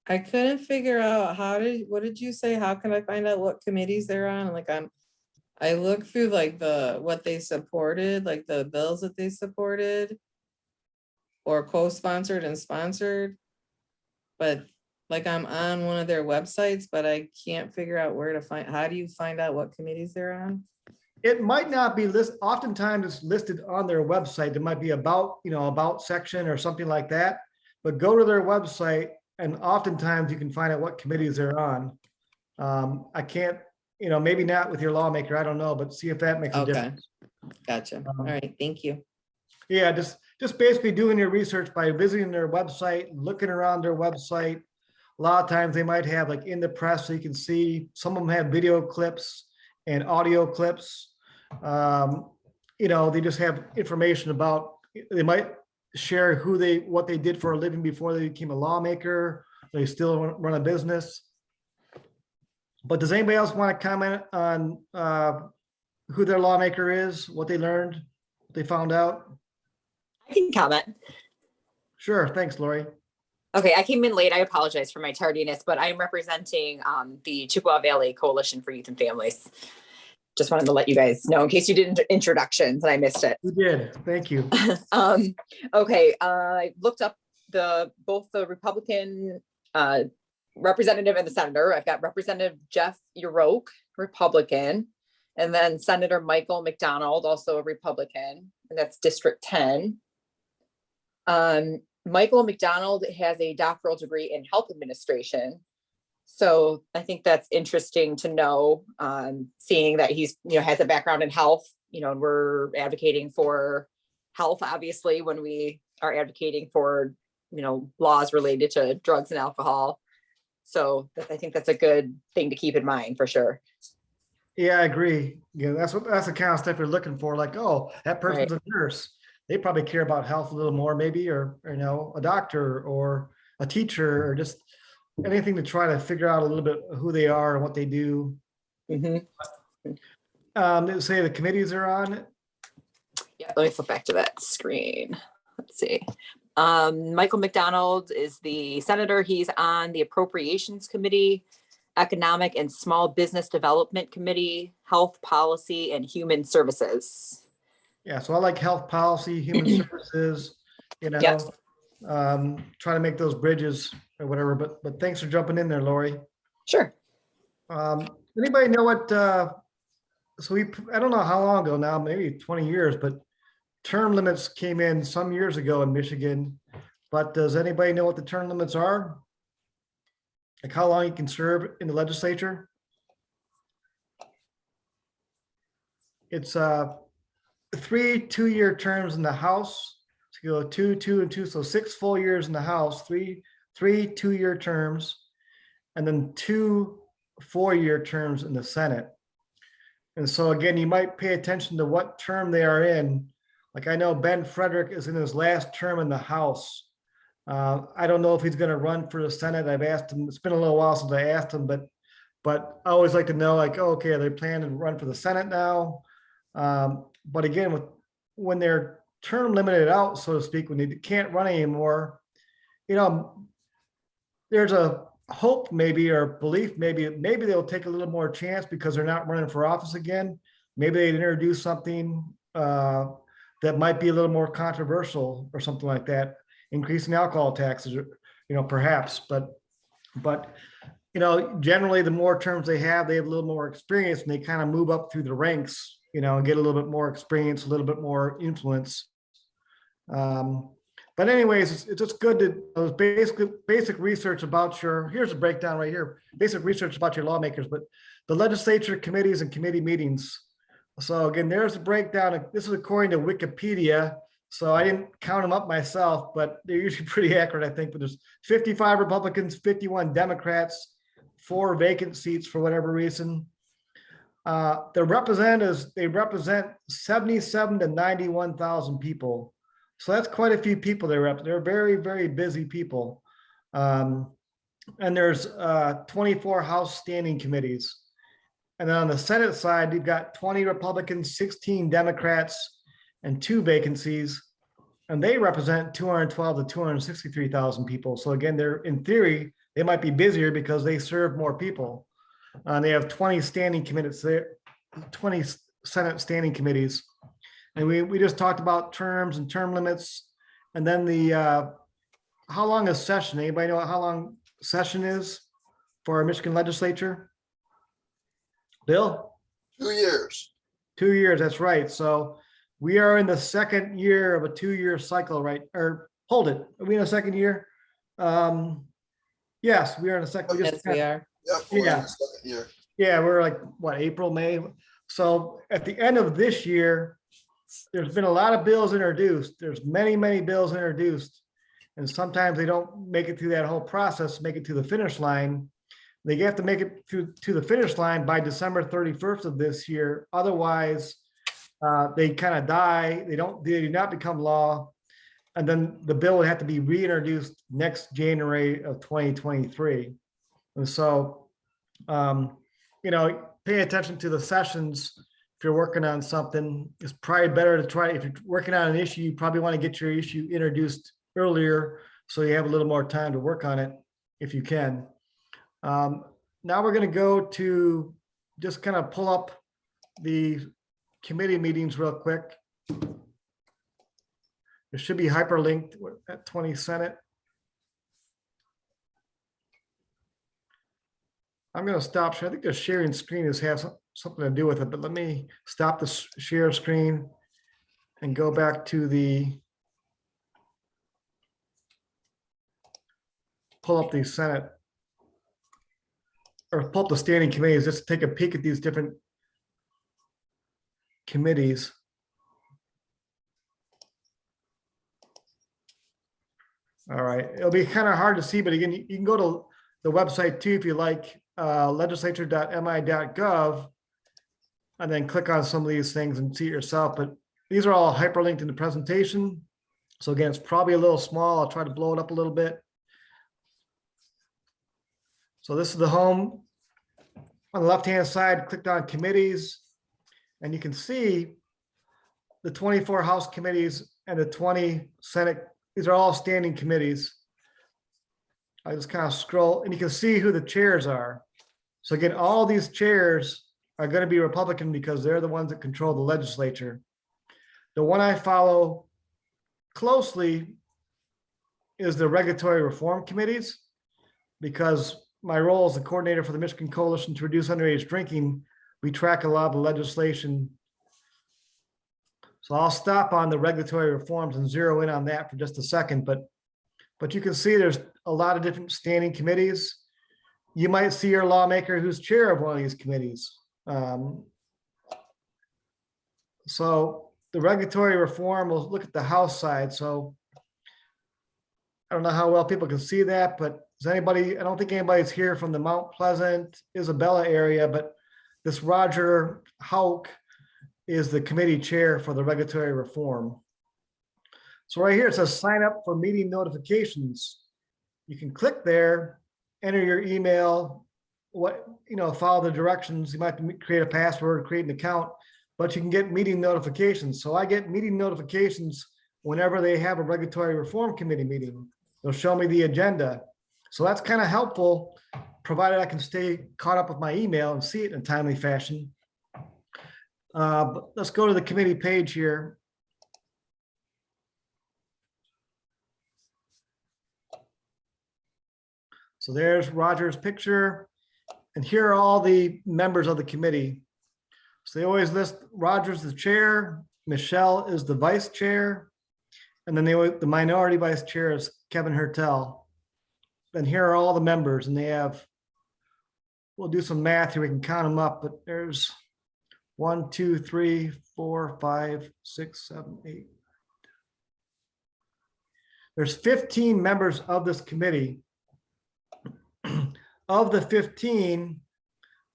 I couldn't figure out what did you say? How can I find out what committees they're on? Like I look through like what they supported, like the bills that they supported or co-sponsored and sponsored, but like I'm on one of their websites, but I can't figure out where to how do you find out what committees they're on? It might not be listed. Oftentimes it's listed on their website. There might be about section or something like that, but go to their website and oftentimes you can find out what committees they're on. I can't, maybe not with your lawmaker, I don't know, but see if that makes a difference. Gotcha. All right, thank you. Yeah, just basically doing your research by visiting their website, looking around their website. A lot of times they might have like in the press, so you can see some of them have video clips and audio clips. They just have information about they might share what they did for a living before they became a lawmaker. They still run a business. But does anybody else want to comment on who their lawmaker is, what they learned, what they found out? I can comment. Sure, thanks, Lori. Okay, I came in late. I apologize for my tardiness, but I'm representing the Chippewa Valley Coalition for Youth and Families. Just wanted to let you guys know in case you did introductions and I missed it. You did. Thank you. Okay, I looked up both the Republican representative and the senator. I've got Representative Jeff Yoroke, Republican, and then Senator Michael McDonald, also a Republican, and that's District 10. Michael McDonald has a doctoral degree in health administration. So I think that's interesting to know, seeing that he's, has a background in health, and we're advocating for health, obviously, when we are advocating for, laws related to drugs and alcohol. So I think that's a good thing to keep in mind for sure. Yeah, I agree. That's the kind of stuff you're looking for. Like, oh, that person's a nurse. They probably care about health a little more, maybe, or a doctor or a teacher, or just anything to try to figure out a little bit who they are and what they do. Mm-hmm. Say the committees are on. Yeah, let me flip back to that screen. Let's see. Michael McDonald is the senator. He's on the Appropriations Committee, Economic and Small Business Development Committee, Health Policy, and Human Services. Yeah, so I like health policy, human services, Yep. Try to make those bridges or whatever, but thanks for jumping in there, Lori. Sure. Anybody know what, I don't know how long ago now, maybe 20 years, but term limits came in some years ago in Michigan, but does anybody know what the term limits are? Like how long you can serve in the legislature? It's 3 2-year terms in the House. So you go 2, 2, and 2, so 6 full years in the House, 3 2-year terms, and then 2 4-year terms in the Senate. And so again, you might pay attention to what term they are in. Like I know Ben Frederick is in his last term in the House. I don't know if he's going to run for the Senate. I've asked him. It's been a little while since I asked him, but I always like to know, like, oh, okay, are they planning to run for the Senate now? But again, when they're term limited out, so to speak, when they can't run anymore, there's a hope maybe, or belief maybe they'll take a little more chance because they're not running for office again. Maybe they'd introduce something that might be a little more controversial or something like that, increasing alcohol taxes, perhaps. But generally the more terms they have a little more experience, and they kind of move up through the ranks, and get a little bit more experience, a little bit more influence. But anyways, it's just good to basic research about here's a breakdown right here, basic research about your lawmakers, but the legislature committees and committee meetings. So again, there's a breakdown. This is according to Wikipedia. So I didn't count them up myself, but they're usually pretty accurate, I think. But there's 55 Republicans, 51 Democrats, 4 vacant seats for whatever reason. The representatives, they represent 77 to 91,000 people. So that's quite a few people they represent. They're very, very busy people. And there's 24 House standing committees. And then on the Senate side, you've got 20 Republicans, 16 Democrats, and 2 vacancies. And they represent 212 to 263,000 people. So again, in theory, they might be busier because they serve more people. They have 20 standing committees there, 20 Senate standing committees. And we just talked about terms and term limits. And then how long is session? Anybody know how long session is for our Michigan legislature? Bill? 2 years. 2 years, that's right. So we are in the second year of a 2-year cycle, right? Or hold it, are we in a second year? Yes, we are in a second. Yes, we are. Yep, we're in the second year. Yeah, we're like, what, April, May? So at the end of this year, there's been a lot of bills introduced. There's many, many bills introduced. And sometimes they don't make it through that whole process, make it to the finish line. They have to make it to the finish line by December 31st of this year. Otherwise, they kind of die, they do not become law. And then the bill would have to be reintroduced next January of 2023. And so, you know, pay attention to the sessions. If you're working on something, it's probably better to try, if you're working on an issue, you probably want to get your issue introduced earlier so you have a little more time to work on it if you can. Now we're going to go to just kind of pull up the committee meetings real quick. It should be hyperlinked at 20 Senate. I'm going to stop. I think the sharing screen has something to do with it, but let me stop the share screen and go back to the pull up the Senate or pull up the standing committees just to take a peek at these different committees. All right, it'll be kind of hard to see, but again, you can go to the website too if you like, legislature.mi.gov, and then click on some of these things and see it yourself. But these are all hyperlinked in the presentation. So again, it's probably a little small. I'll try to blow it up a little bit. So this is the home. On the left-hand side, clicked on committees, and you can see the 24 House committees and the 20 Senate. These are all standing committees. I just kind of scroll and you can see who the chairs are. So again, all these chairs are going to be Republican because they're the ones that control the legislature. The one I follow closely is the regulatory reform committees, because my role as the coordinator for the Michigan Coalition to Reduce Underage Drinking, we track a lot of the legislation. So I'll stop on the regulatory reforms and zero in on that for just a second, but you can see there's a lot of different standing committees. You might see your lawmaker who's chair of one of these committees. So the regulatory reform, we'll look at the House side. So I don't know how well people can see that, but is anybody, I don't think anybody's here from the Mount Pleasant, Isabella area, but this Roger Hauk is the committee chair for the regulatory reform. So right here, it says sign up for meeting notifications. You can click there, enter your email, follow the directions. You might have to create a password, create an account, but you can get meeting notifications. So I get meeting notifications whenever they have a regulatory reform committee meeting. They'll show me the agenda. So that's kind of helpful, provided I can stay caught up with my email and see it in a timely fashion. But let's go to the committee page here. So there's Roger's picture, and here are all the members of the committee. So they always list Roger's the chair, Michelle is the vice chair, and then the minority vice chair is Kevin Hertel. And here are all the members, and they have, we'll do some math here, we can count them up, but there's 1, 2, 3, 4, 5, 6, 7, 8. There's 15 members of this committee. Of the 15,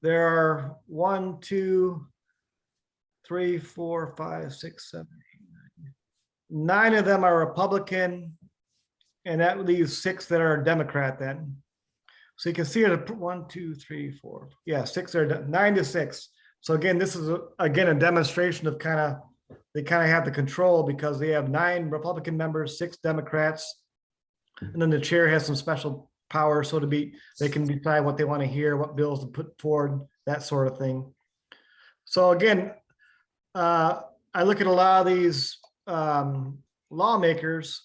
there are 1, 2, 3, 4, 5, 6, 7, 8, 9. 9 of them are Republican, and that leaves 6 that are Democrat then. So you can see it, 1, 2, 3, 4. Yeah, 6 are 9 to 6. So again, this is again a demonstration of they kind of have the control because they have 9 Republican members, 6 Democrats, and then the chair has some special power, so to be, they can decide what they want to hear, what bills to put forward, that sort of thing. So again, I look at a lot of these lawmakers.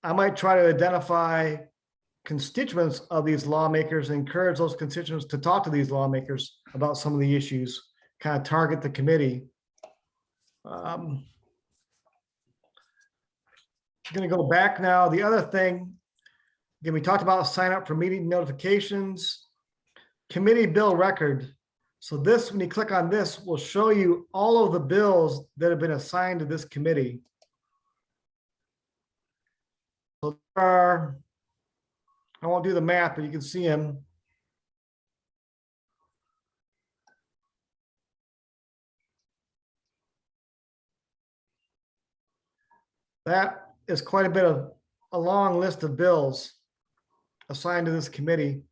I might try to identify constituents of these lawmakers and encourage those constituents to talk to these lawmakers about some of the issues, kind of target the committee. I'm going to go back now. The other thing, again, we talked about sign up for meeting notifications, committee bill record. So this, when you click on this, will show you all of the bills that have been assigned to this committee. So there are, I won't do the math, but you can see them. That is quite a bit of a long list of bills assigned to this committee.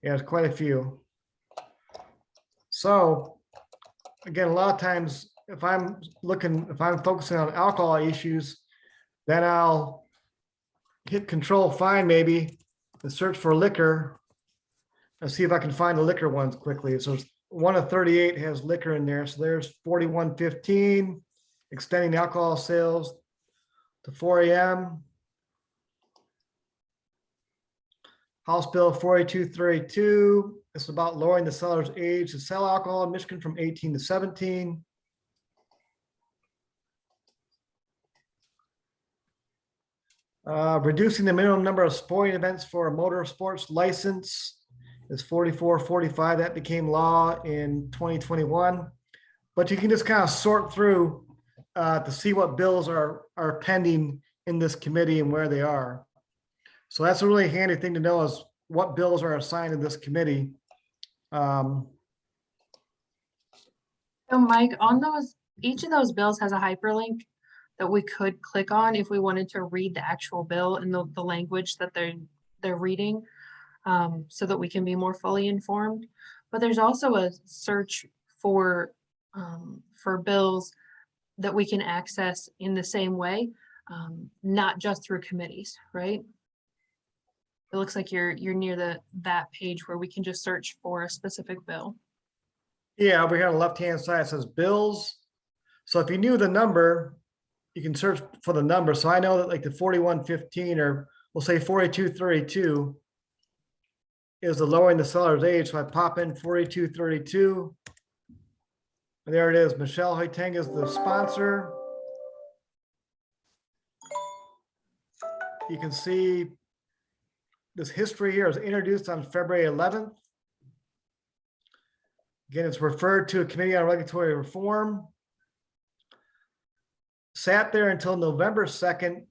Yeah, it's quite a few. So again, a lot of times if I'm focusing on alcohol issues, then I'll hit Control Find maybe and search for liquor and see if I can find the liquor ones quickly. So 1 of 38 has liquor in there. So there's 4115, extending alcohol sales to 4 a.m. House Bill 4232. It's about lowering the seller's age to sell alcohol in Michigan from 18 to 17. Reducing the minimum number of sporting events for a motor sports license is 4445. That became law in 2021. But you can just kind of sort through to see what bills are pending in this committee and where they are. So that's a really handy thing to know, is what bills are assigned to this committee. So Mike, on those, each of those bills has a hyperlink that we could click on if we wanted to read the actual bill and the language that they're reading, so that we can be more fully informed. But there's also a search for bills that we can access in the same way, not just through committees, right? It looks like you're near that page where we can just search for a specific bill. Yeah, over here on the left-hand side, it says bills. So if you knew the number, you can search for the number. So I know that like the 4115, or we'll say 4232 is the lowering the seller's age. So I pop in 4232. And there it is. Michelle Hoiteng is the sponsor. You can see this history here is introduced on February 11th. Again, it's referred to a committee on regulatory reform. Sat there until November 2nd,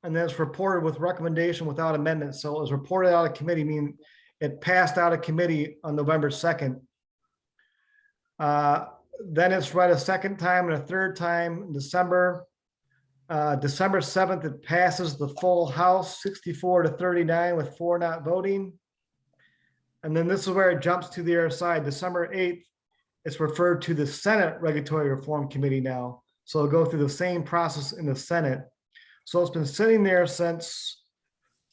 and then it's reported with recommendation without amendment. So it was reported out of committee, meaning it passed out of committee on November 2nd. Then it's read a second time and a third time in December. December 7th, it passes the full House 64-39 with 4 not voting. And then this is where it jumps to the other side. December 8th, it's referred to the Senate Regulatory Reform Committee now. So it'll go through the same process in the Senate. So it's been sitting there since,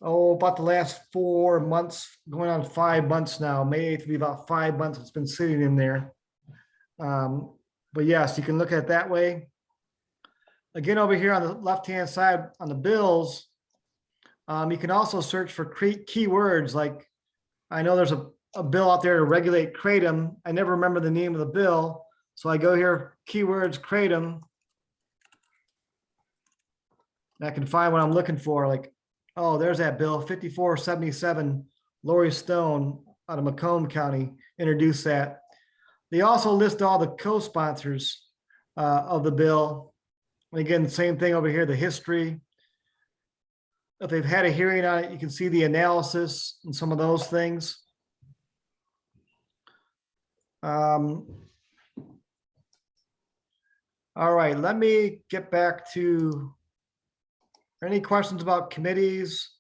about the last 4 months, going on 5 months now. May 8th will be about 5 months it's been sitting in there. But yes, you can look at it that way. Again, over here on the left-hand side on the bills, you can also search for keywords. Like, I know there's a bill out there to regulate kratom. I never remember the name of the bill. So I go here, keywords, kratom. And I can find what I'm looking for. Like, oh, there's that bill, 5477, Lori Stone out of Macomb County introduced that. They also list all the co-sponsors of the bill. And again, same thing over here, the history. If they've had a hearing on it, you can see the analysis and some of those things. All right, let me get back to any questions about committees,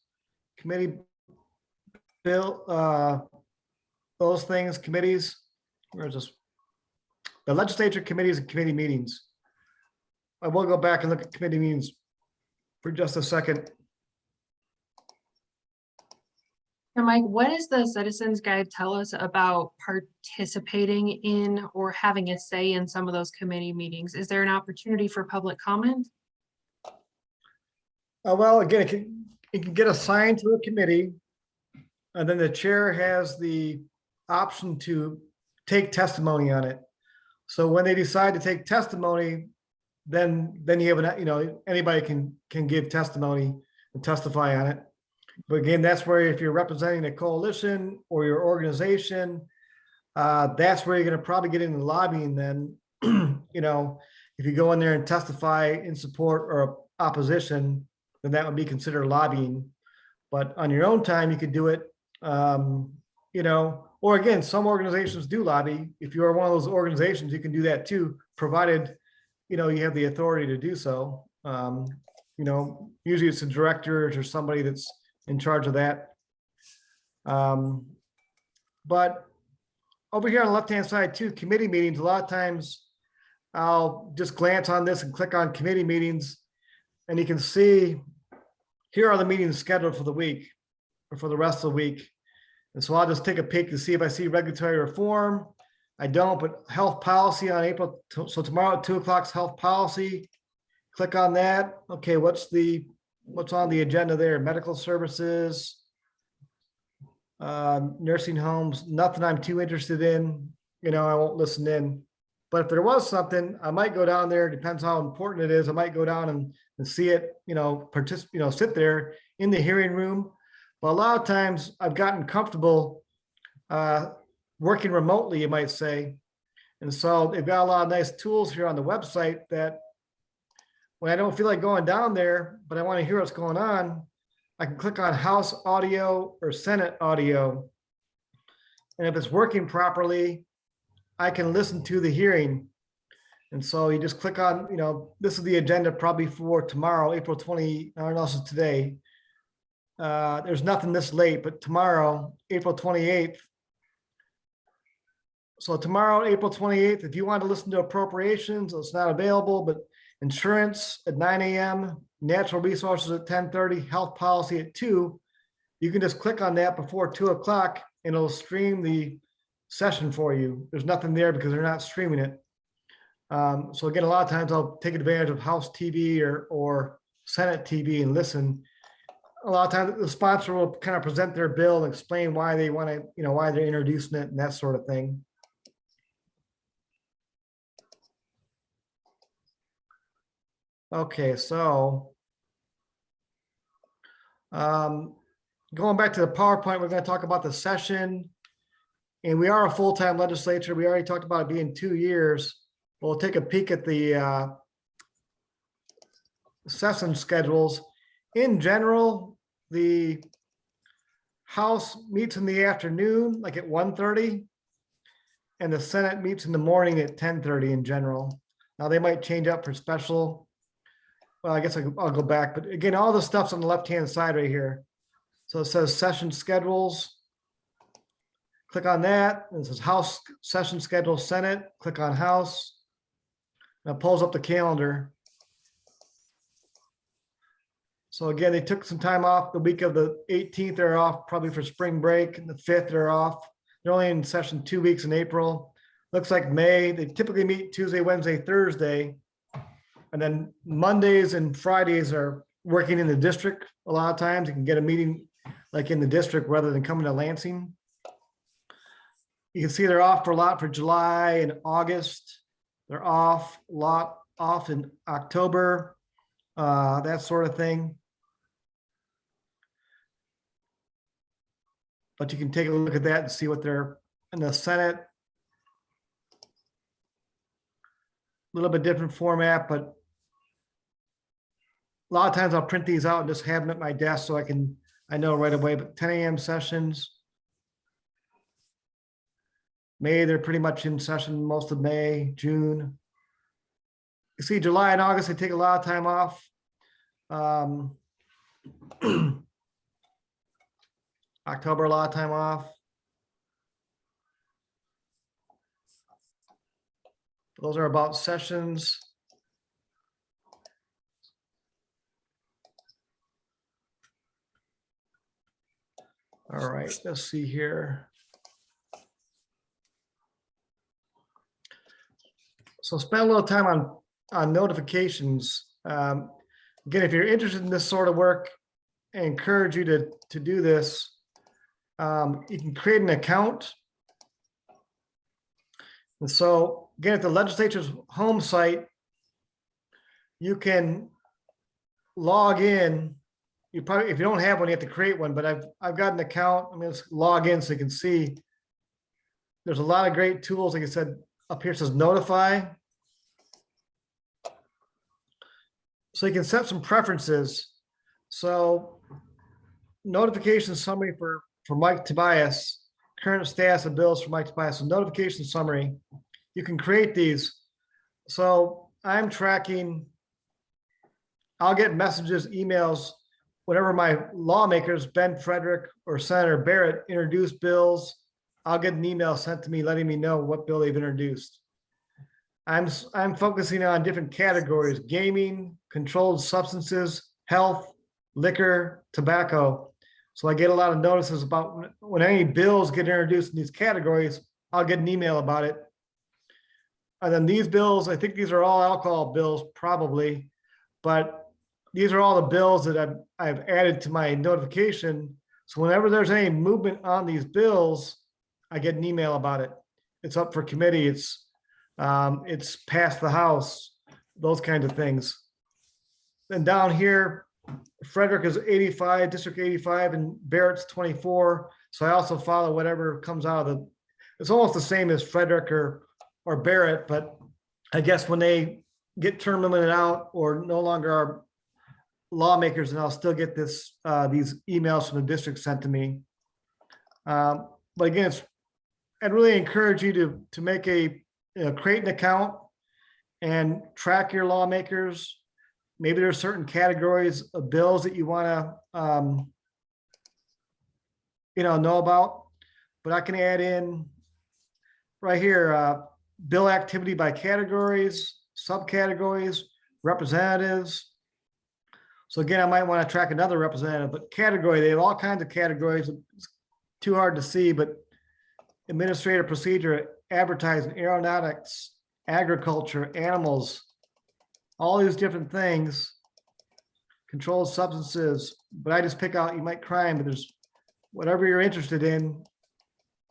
committee bill, those things, committees. Where is this? The legislature committees and committee meetings. I will go back and look at committee meetings for just a second. And Mike, what does the Citizens Guide tell us about participating in or having a say in some of those committee meetings? Is there an opportunity for public comment? Well, again, it can get assigned to a committee, and then the chair has the option to take testimony on it. So when they decide to take testimony, then you have anybody can give testimony and testify on it. But again, that's where if you're representing a coalition or your organization, that's where you're going to probably get into lobbying. Then, if you go in there and testify in support or opposition, then that would be considered lobbying. But on your own time, you could do it, or Or again, some organizations do lobby. If you are one of those organizations, you can do that too, provided, you know, you have the authority to do so. You know, usually it's the directors or somebody that's in charge of that. But over here on the left-hand side too, committee meetings, a lot of times I'll just glance on this and click on committee meetings, and you can see here are the meetings scheduled for the week or for the rest of the week. And so I'll just take a peek to see if I see regulatory reform. I don't, but health policy on April, so tomorrow at 2 o'clock, health policy. Click on that. Okay, what's on the agenda there? Medical services, nursing homes, nothing I'm too interested in. You know, I won't listen in. But if there was something, I might go down there. Depends how important it is. I might go down and see it, you know, sit there in the hearing room. But a lot of times I've gotten comfortable working remotely, you might say. And so they've got a lot of nice tools here on the website that when I don't feel like going down there, but I want to hear what's going on, I can click on House audio or Senate audio. And if it's working properly, I can listen to the hearing. And so you just click on, you know, this is the agenda probably for tomorrow, April 20, or no, this is today. There's nothing this late, but tomorrow, April 28th. So tomorrow, April 28th, if you want to listen to appropriations, it's not available, but insurance at 9 a.m., natural resources at 10:30, health policy at 2. You can just click on that before 2 o'clock and it'll stream the session for you. There's nothing there because they're not streaming it. So again, a lot of times I'll take advantage of House TV or Senate TV and listen. A lot of times the sponsor will kind of present their bill and explain why they want to, you know, why they're introducing it and that sort of thing. Okay, so going back to the PowerPoint, we're going to talk about the session. And we are a full-time legislature. We already talked about it being 2 years. We'll take a peek at the session schedules. In general, the House meets in the afternoon, like at 1:30, and the Senate meets in the morning at 10:30 in general. Now they might change up for special. Well, I guess I'll go back, but again, all the stuff's on the left-hand side right here. So it says session schedules. Click on that, and it says House session schedule, Senate. Click on House. Now it pulls up the calendar. So again, they took some time off. The week of the 18th, they're off probably for spring break, and the 5th, they're off. They're only in session 2 weeks in April. Looks like May, they typically meet Tuesday, Wednesday, Thursday. And then Mondays and Fridays are working in the district. A lot of times you can get a meeting like in the district rather than coming to Lansing. You can see they're off for a lot for July and August. They're off a lot off in October, that sort of thing. But you can take a look at that and see what they're in the Senate. A little bit different format, but a lot of times I'll print these out and just have them at my desk so I know right away. But 10 a.m. sessions. May, they're pretty much in session most of May, June. You see July and August, they take a lot of time off. October, a lot of time off. Those are about sessions. All right, let's see here. So spend a little time on notifications. Again, if you're interested in this sort of work, I encourage you to do this. You can create an account. And so again, at the legislature's home site, you can log in. You probably, if you don't have one, you have to create one, but I've got an account. I'm going to log in so you can see. There's a lot of great tools. Like I said, up here it says notify. So you can set some preferences. So notification summary for Mike Tobias, current status of bills for Mike Tobias, so notification summary. You can create these. So I'm tracking, I'll get messages, emails, whenever my lawmakers, Ben Frederick or Senator Barrett, introduce bills, I'll get an email sent to me letting me know what bill they've introduced. I'm focusing on different categories: gaming, controlled substances, health, liquor, tobacco. So I get a lot of notices about when any bills get introduced in these categories, I'll get an email about it. And then these bills, I think these are all alcohol bills probably, but these are all the bills that I've added to my notification. So whenever there's any movement on these bills, I get an email about it. It's up for committee. It's passed the House, those kinds of things. And down here, Frederick is 85, District 85, and Barrett's 24. So I also follow whatever comes out of it's almost the same as Frederick or Barrett, but I guess when they get term limited out or no longer are lawmakers, and I'll still get these emails from the district sent to me. But again, I'd really encourage you to make create an account and track your lawmakers. Maybe there's certain categories of bills that you want to know about, but I can add in right here bill activity by categories, subcategories, representatives. So again, I might want to track another representative, but category, they have all kinds of categories. It's too hard to see, but administrative procedure, advertising, aeronautics, agriculture, animals, all these different things, controlled substances, but I just pick out, you might crime, but there's whatever you're interested in,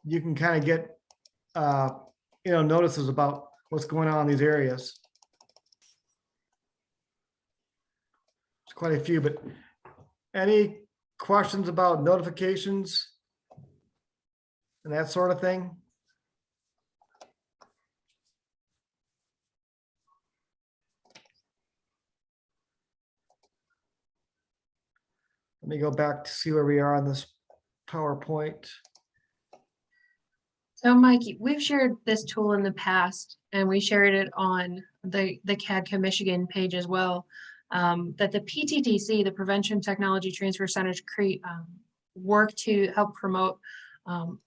you can kind of get, notices about what's going on in these areas. It's quite a few, but any questions about notifications and that sort of thing? Let me go back to see where we are on this PowerPoint. So Mike, we've shared this tool in the past, and we shared it on the CADCA Michigan page as well, that the PTTC, the Prevention Technology Transfer Centers, work to help promote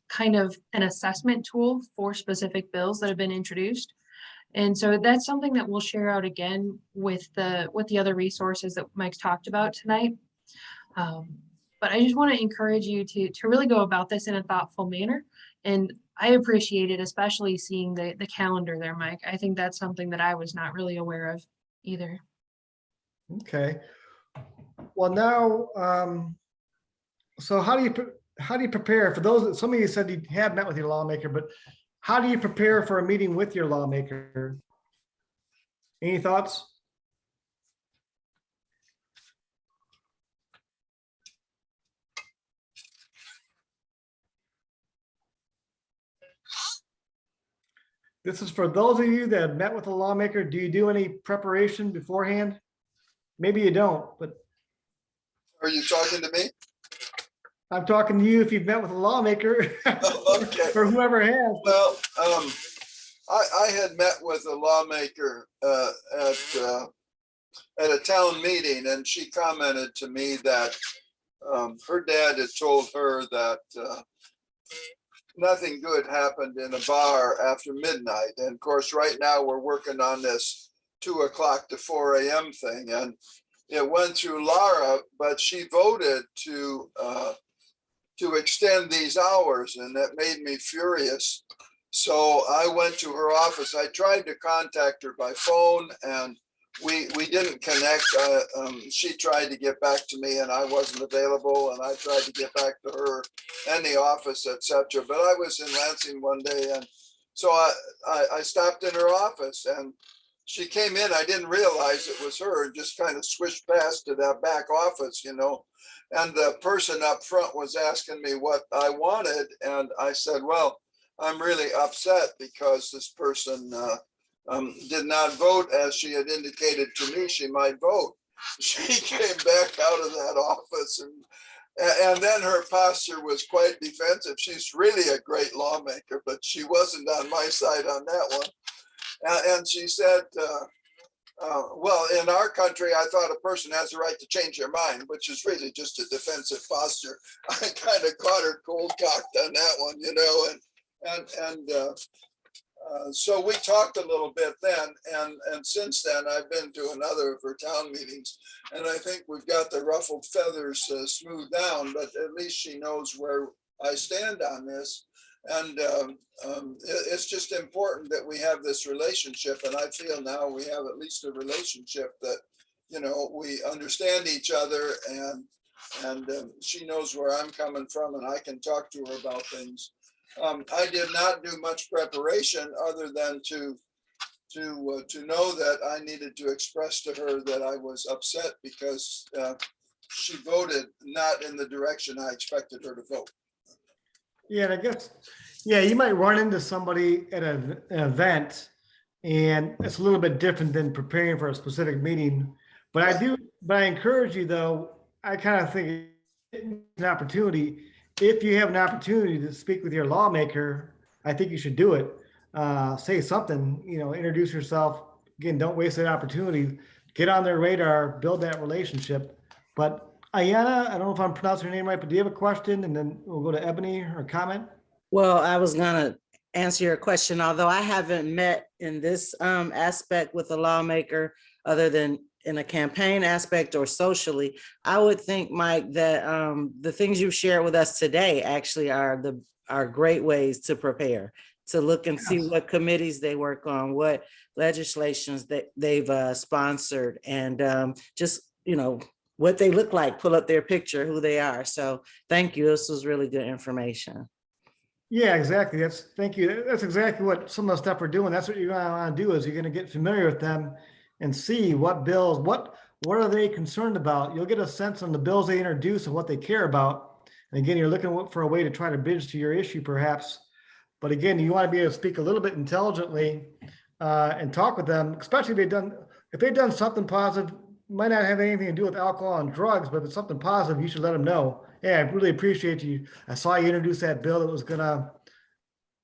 kind of an assessment tool for specific bills that have been introduced. And so that's something that we'll share out again with the other resources that Mike's talked about tonight. But I just want to encourage you to really go about this in a thoughtful manner. And I appreciate it, especially seeing the calendar there, Mike. I think that's something that I was not really aware of either. Okay. Well, now, so how do you prepare for those? Some of you said you have met with your lawmaker, but how do you prepare for a meeting with your lawmaker? Any thoughts? This is for those of you that have met with a lawmaker. Do you do any preparation beforehand? Maybe you don't, but. Are you talking to me? I'm talking to you if you've met with a lawmaker. Okay. Or whoever has. Well, I had met with a lawmaker at a town meeting, and she commented to me that her dad had told her that nothing good happened in a bar after midnight. And of course, right now we're working on this 2 o'clock to 4 a.m. thing, and it went through Laura, but she voted to extend these hours, and that made me furious. So I went to her office. I tried to contact her by phone, and we didn't connect. She tried to get back to me, and I wasn't available, and I tried to get back to her and the office, etc. But I was in Lansing one day, and so I stopped in her office, and she came in. I didn't realize it was her, and just kind of swished past to that back office, and the person up front was asking me what I wanted, and I said, well, I'm really upset because this person did not vote as she had indicated to me she might vote. She came back out of that office, And then her posture was quite defensive. She's really a great lawmaker, but she wasn't on my side on that one. And she said, well, in our country, I thought a person has the right to change their mind, which is really just a defensive posture. I kind of caught her cold cocked on that one, you know, so we talked a little bit then, and since then I've been to another of her town meetings, and I think we've got the ruffled feathers smoothed down, but at least she knows where I stand on this. And it's just important that we have this relationship, and I feel now we have at least a relationship that, you know, we understand each other, and she knows where I'm coming from, and I can talk to her about things. I did not do much preparation other than to know that I needed to express to her that I was upset because she voted not in the direction I expected her to vote. Yeah, and I guess, yeah, you might run into somebody at an event, and it's a little bit different than preparing for a specific meeting. But I encourage you though, I kind of think it's an opportunity. If you have an opportunity to speak with your lawmaker, I think you should do it. Say something, you know, introduce yourself. Again, don't waste that opportunity. Get on their radar, build that relationship. But Ayanna, I don't know if I'm pronouncing your name right, but do you have a question? And then we'll go to Ebony or comment. Well, I was gonna answer your question, although I haven't met in this aspect with a lawmaker other than in a campaign aspect or socially. I would think, Mike, that the things you've shared with us today actually are great ways to prepare, to look and see what committees they work on, what legislations that they've sponsored, and just, you know, what they look like, pull up their picture, who they are. So thank you. This was really good information. Yeah, exactly. Thank you. That's exactly what some of the stuff we're doing. That's what you're gonna want to do, is you're gonna get familiar with them and see what bills, what are they concerned about. You'll get a sense on the bills they introduce and what they care about. And again, you're looking for a way to try to bridge to your issue perhaps. But again, you want to be able to speak a little bit intelligently and talk with them, especially if they've done something positive. Might not have anything to do with alcohol and drugs, but if it's something positive, you should let them know. Hey, I really appreciate you. I saw you introduce that bill that was gonna,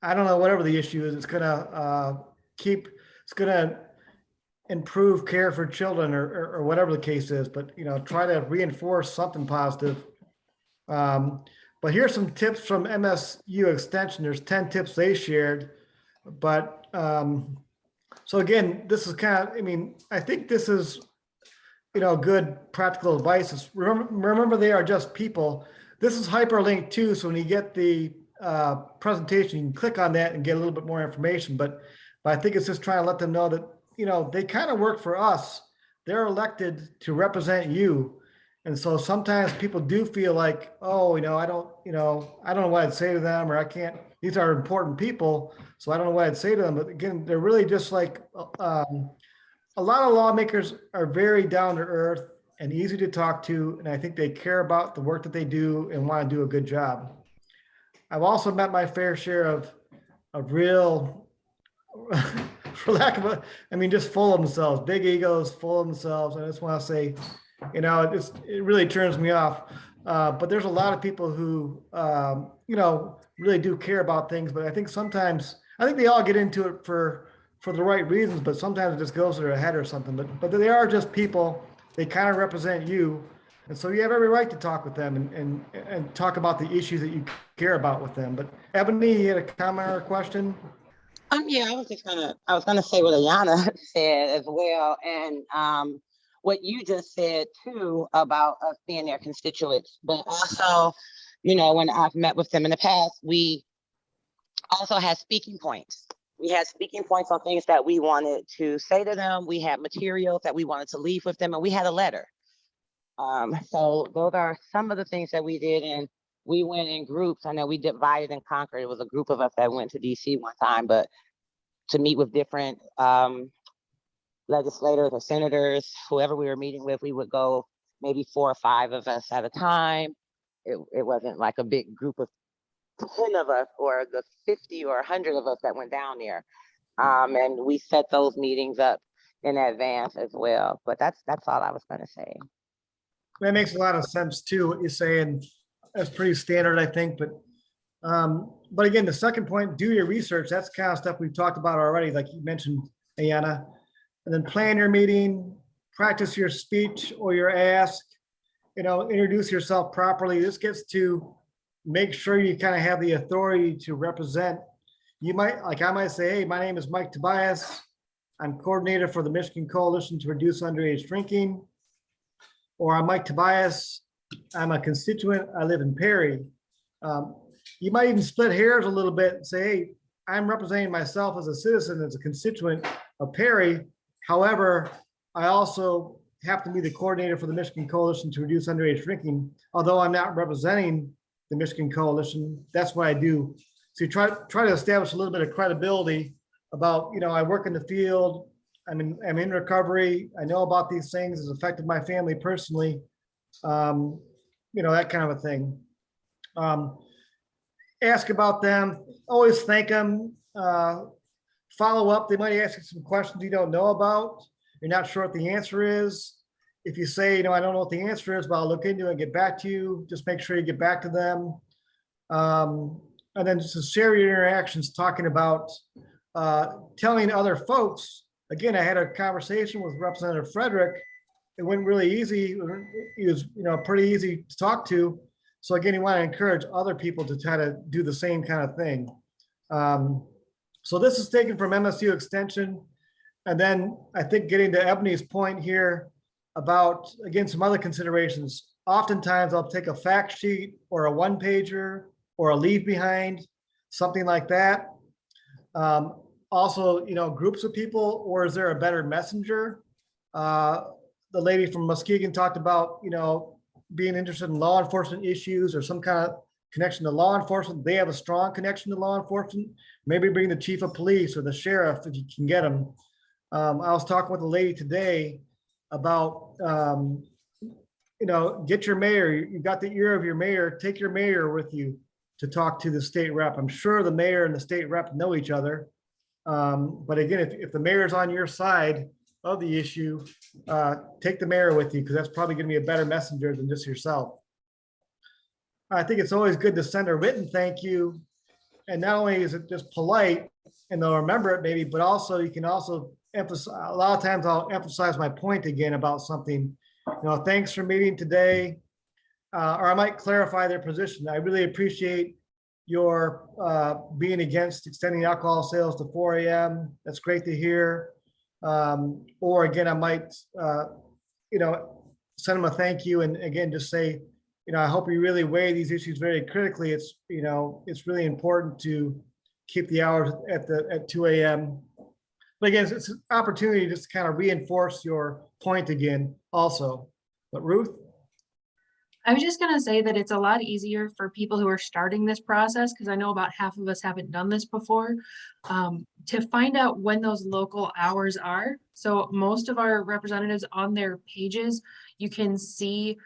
I don't know, whatever the issue is, it's gonna improve care for children or whatever the case is, but you know, try to reinforce something positive. But here's some tips from MSU Extension. There's 10 tips they shared, but so again, this is kind of, I mean, I think this is, you know, good practical advice. Remember, they are just people. This is hyperlinked too, so when you get the presentation, you can click on that and get a little bit more information. But I think it's just trying to let them know that, you know, they kind of work for us. They're elected to represent you. And so sometimes people do feel like, oh, I don't know what I'd say to them, or I can't, these are important people, so I don't know what I'd say to them. But again, they're really just like, a lot of lawmakers are very down to earth and easy to talk to. And I think they care about the work that they do and want to do a good job. I've also met my fair share of real, for lack of just full of themselves, big egos, full of themselves. I just want to say, it really turns me off. But there's a lot of people who, really do care about things. But I think they all get into it for the right reasons, but sometimes it just goes to their head or something. But they are just people. They kind of represent you. And so you have every right to talk with them and talk about the issues that you care about with them. But Ebony, you had a comment or a question? Yeah, I was gonna say what Ayanna said as well. And what you just said too about us being their constituents, but also, when I've met with them in the past, we also had speaking points. We had speaking points on things that we wanted to say to them. We had materials that we wanted to leave with them, and we had a letter. So those are some of the things that we did, and we went in groups. I know we divided and conquered. It was a group of us that went to DC one time, but to meet with different legislators or senators, whoever we were meeting with, we would go maybe 4 or 5 of us at a time. It wasn't like a big group of 10 of us or the 50 or 100 of us that went down there. And we set those meetings up in advance as well. But that's all I was going to say. That makes a lot of sense too, what you're saying. that's pretty standard, I think, but again, the second point, do your research. That's kind of stuff we've talked about already, like you mentioned, Ayana. And then plan your meeting, practice your speech or your ask, introduce yourself properly. This gets to make sure you kind of have the authority to represent. You might, I might say, hey, my name is Mike Tobias. I'm coordinator for the Michigan Coalition to Reduce Underage Drinking. Or I'm Mike Tobias. I'm a constituent. I live in Perry. You might even split hairs a little bit and say, hey, I'm representing myself as a citizen, as a constituent of Perry. However, I also happen to be the coordinator for the Michigan Coalition to Reduce Underage Drinking. Although I'm not representing the Michigan Coalition, that's what I do. So you try to establish a little bit of credibility about, I work in the field, I'm in recovery, I know about these things, it's affected my family personally, that kind of a thing. Ask about them, always thank them, follow up. They might ask you some questions you don't know about. You're not sure what the answer is. If you say, I don't know what the answer is, but I'll look into it and get back to you, just make sure you get back to them. And then just to share your interactions, talking about telling other folks. Again, I had a conversation with Representative Frederick. It went really easy. He was, pretty easy to talk to. So again, you want to encourage other people to try to do the same kind of thing. So this is taken from MSU Extension. And then I think getting to Ebony's point here about, again, some other considerations. Oftentimes I'll take a fact sheet or a one pager or a leave behind, something like that. Also, groups of people, or is there a better messenger? The lady from Muskegon talked about, being interested in law enforcement issues or some kind of connection to law enforcement. They have a strong connection to law enforcement. Maybe bring the chief of police or the sheriff if you can get them. I was talking with a lady today about, get your mayor. You got the ear of your mayor. Take your mayor with you to talk to the state rep. I'm sure the mayor and the state rep know each other. But again, if the mayor's on your side of the issue, take the mayor with you, because that's probably going to be a better messenger than just yourself. I think it's always good to send a written thank you. And not only is it just polite and they'll remember it maybe, but also you can also emphasize, a lot of times I'll emphasize my point again about something, thanks for meeting today. Or I might clarify their position. I really appreciate your being against extending alcohol sales to 4 a.m. That's great to hear. Or again, I might, send them a thank you, and again, just say, I hope you really weigh these issues very critically. It's, it's really important to keep the hours at 2 a.m. But again, it's an opportunity just to kind of reinforce your point again also. But Ruth? I was just going to say that it's a lot easier for people who are starting this process, because I know about half of us haven't done this before, to find out when those local hours are. So most of our representatives on their pages, you can see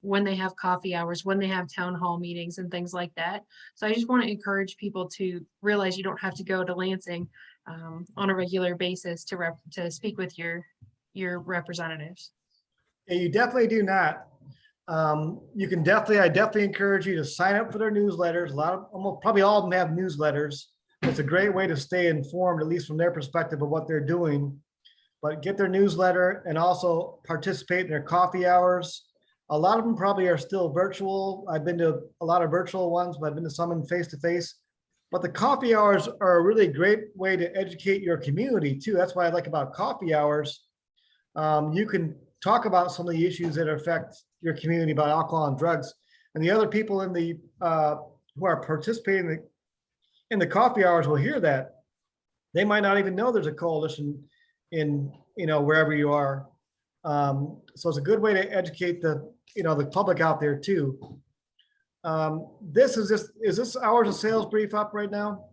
when they have coffee hours, when they have town hall meetings and things like that. So I just want to encourage people to realize you don't have to go to Lansing on a regular basis to speak with your representatives. Yeah, you definitely do not. You can I definitely encourage you to sign up for their newsletters. Probably all of them have newsletters. It's a great way to stay informed, at least from their perspective of what they're doing. But get their newsletter and also participate in their coffee hours. A lot of them probably are still virtual. I've been to a lot of virtual ones, but I've been to some in face-to-face. But the coffee hours are a really great way to educate your community too. That's what I like about coffee hours. You can talk about some of the issues that affect your community about alcohol and drugs, and the other people in the who are participating in the coffee hours will hear that. They might not even know there's a coalition in wherever you are. So it's a good way to educate the public out there too. Is this hours of sales brief up right now?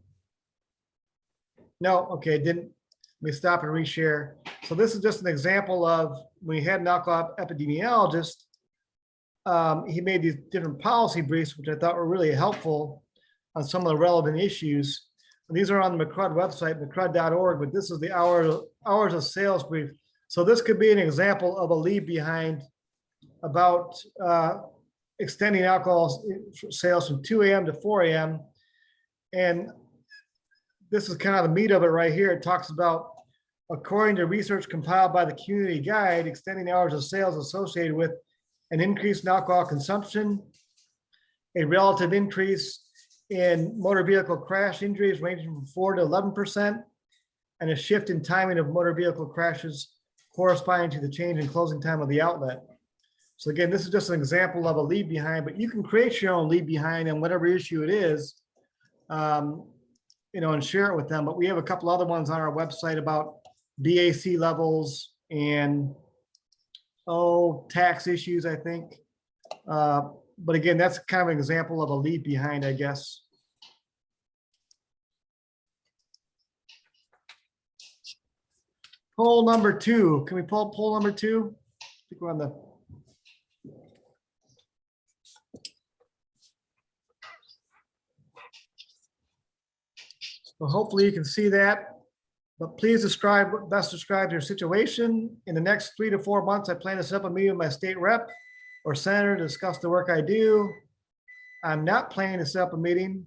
No, okay, didn't. Let me stop and reshare. So this is just an example of when we had an alcohol epidemiologist. He made these different policy briefs, which I thought were really helpful on some of the relevant issues. And these are on the McCrud website, mccrud.org, but this is the hours of sales brief. So this could be an example of a leave behind about, extending alcohol sales from 2 a.m. to 4 a.m. And this is kind of the meat of it right here. It talks about, according to research compiled by the Community Guide, extending hours of sales associated with an increase in alcohol consumption, a relative increase in motor vehicle crash injuries ranging from 4 to 11%, and a shift in timing of motor vehicle crashes corresponding to the change in closing time of the outlet. So again, this is just an example of a leave behind, but you can create your own leave behind on whatever issue it is, and share it with them. But we have a couple other ones on our website about BAC levels and tax issues, I think. But again, that's kind of an example of a leave behind, I guess. Poll number 2. Can we pull poll number 2? I think we're on the. So hopefully you can see that. But please best describe your situation. In the next 3 to 4 months, I plan to set up a meeting with my state rep or senator to discuss the work I do. I'm not planning to set up a meeting in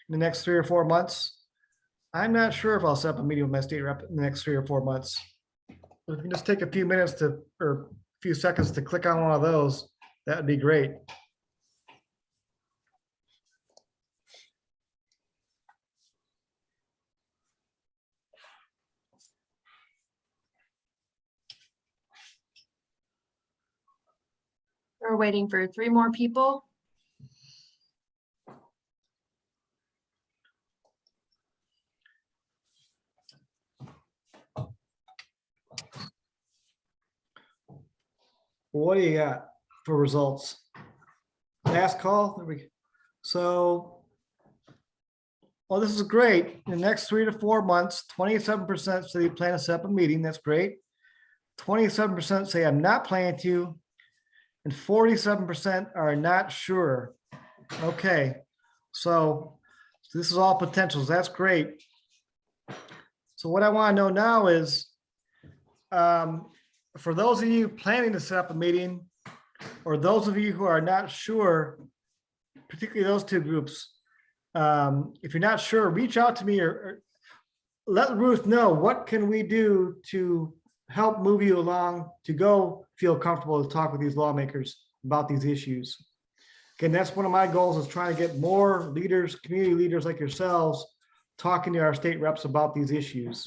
the next 3 or 4 months. I'm not sure if I'll set up a meeting with my state rep in the next 3 or 4 months. But if you can just take a few minutes or a few seconds to click on one of those, that would be great. We're waiting for 3 more people. What do you got for results? Last call. There we go. So, well, this is great. In the next 3 to 4 months, 27% say they plan to set up a meeting. That's great. 27% say I'm not planning to, and 47% are not sure. Okay, so this is all potentials. That's great. So what I want to know now is, for those of you planning to set up a meeting, or those of you who are not sure, particularly those 2 groups, if you're not sure, reach out to me or let Ruth know what can we do to help move you along to go feel comfortable to talk with these lawmakers about these issues. Again, that's one of my goals, is trying to get more leaders, community leaders like yourselves, talking to our state reps about these issues.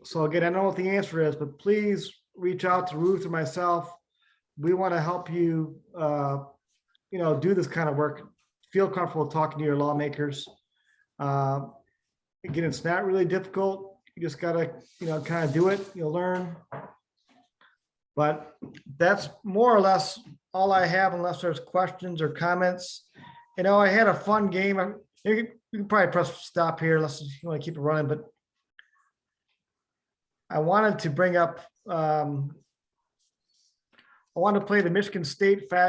So again, I don't know what the answer is, but please reach out to Ruth or myself. We want to help you, do this kind of work. Feel comfortable talking to your lawmakers. Again, it's not really difficult. You just gotta, kind of do it. You'll learn. But that's more or less all I have, unless there's questions or comments. I had a fun game. You can probably press stop here unless you want to keep it running, but I wanted to bring up, I wanted to play the Michigan State fact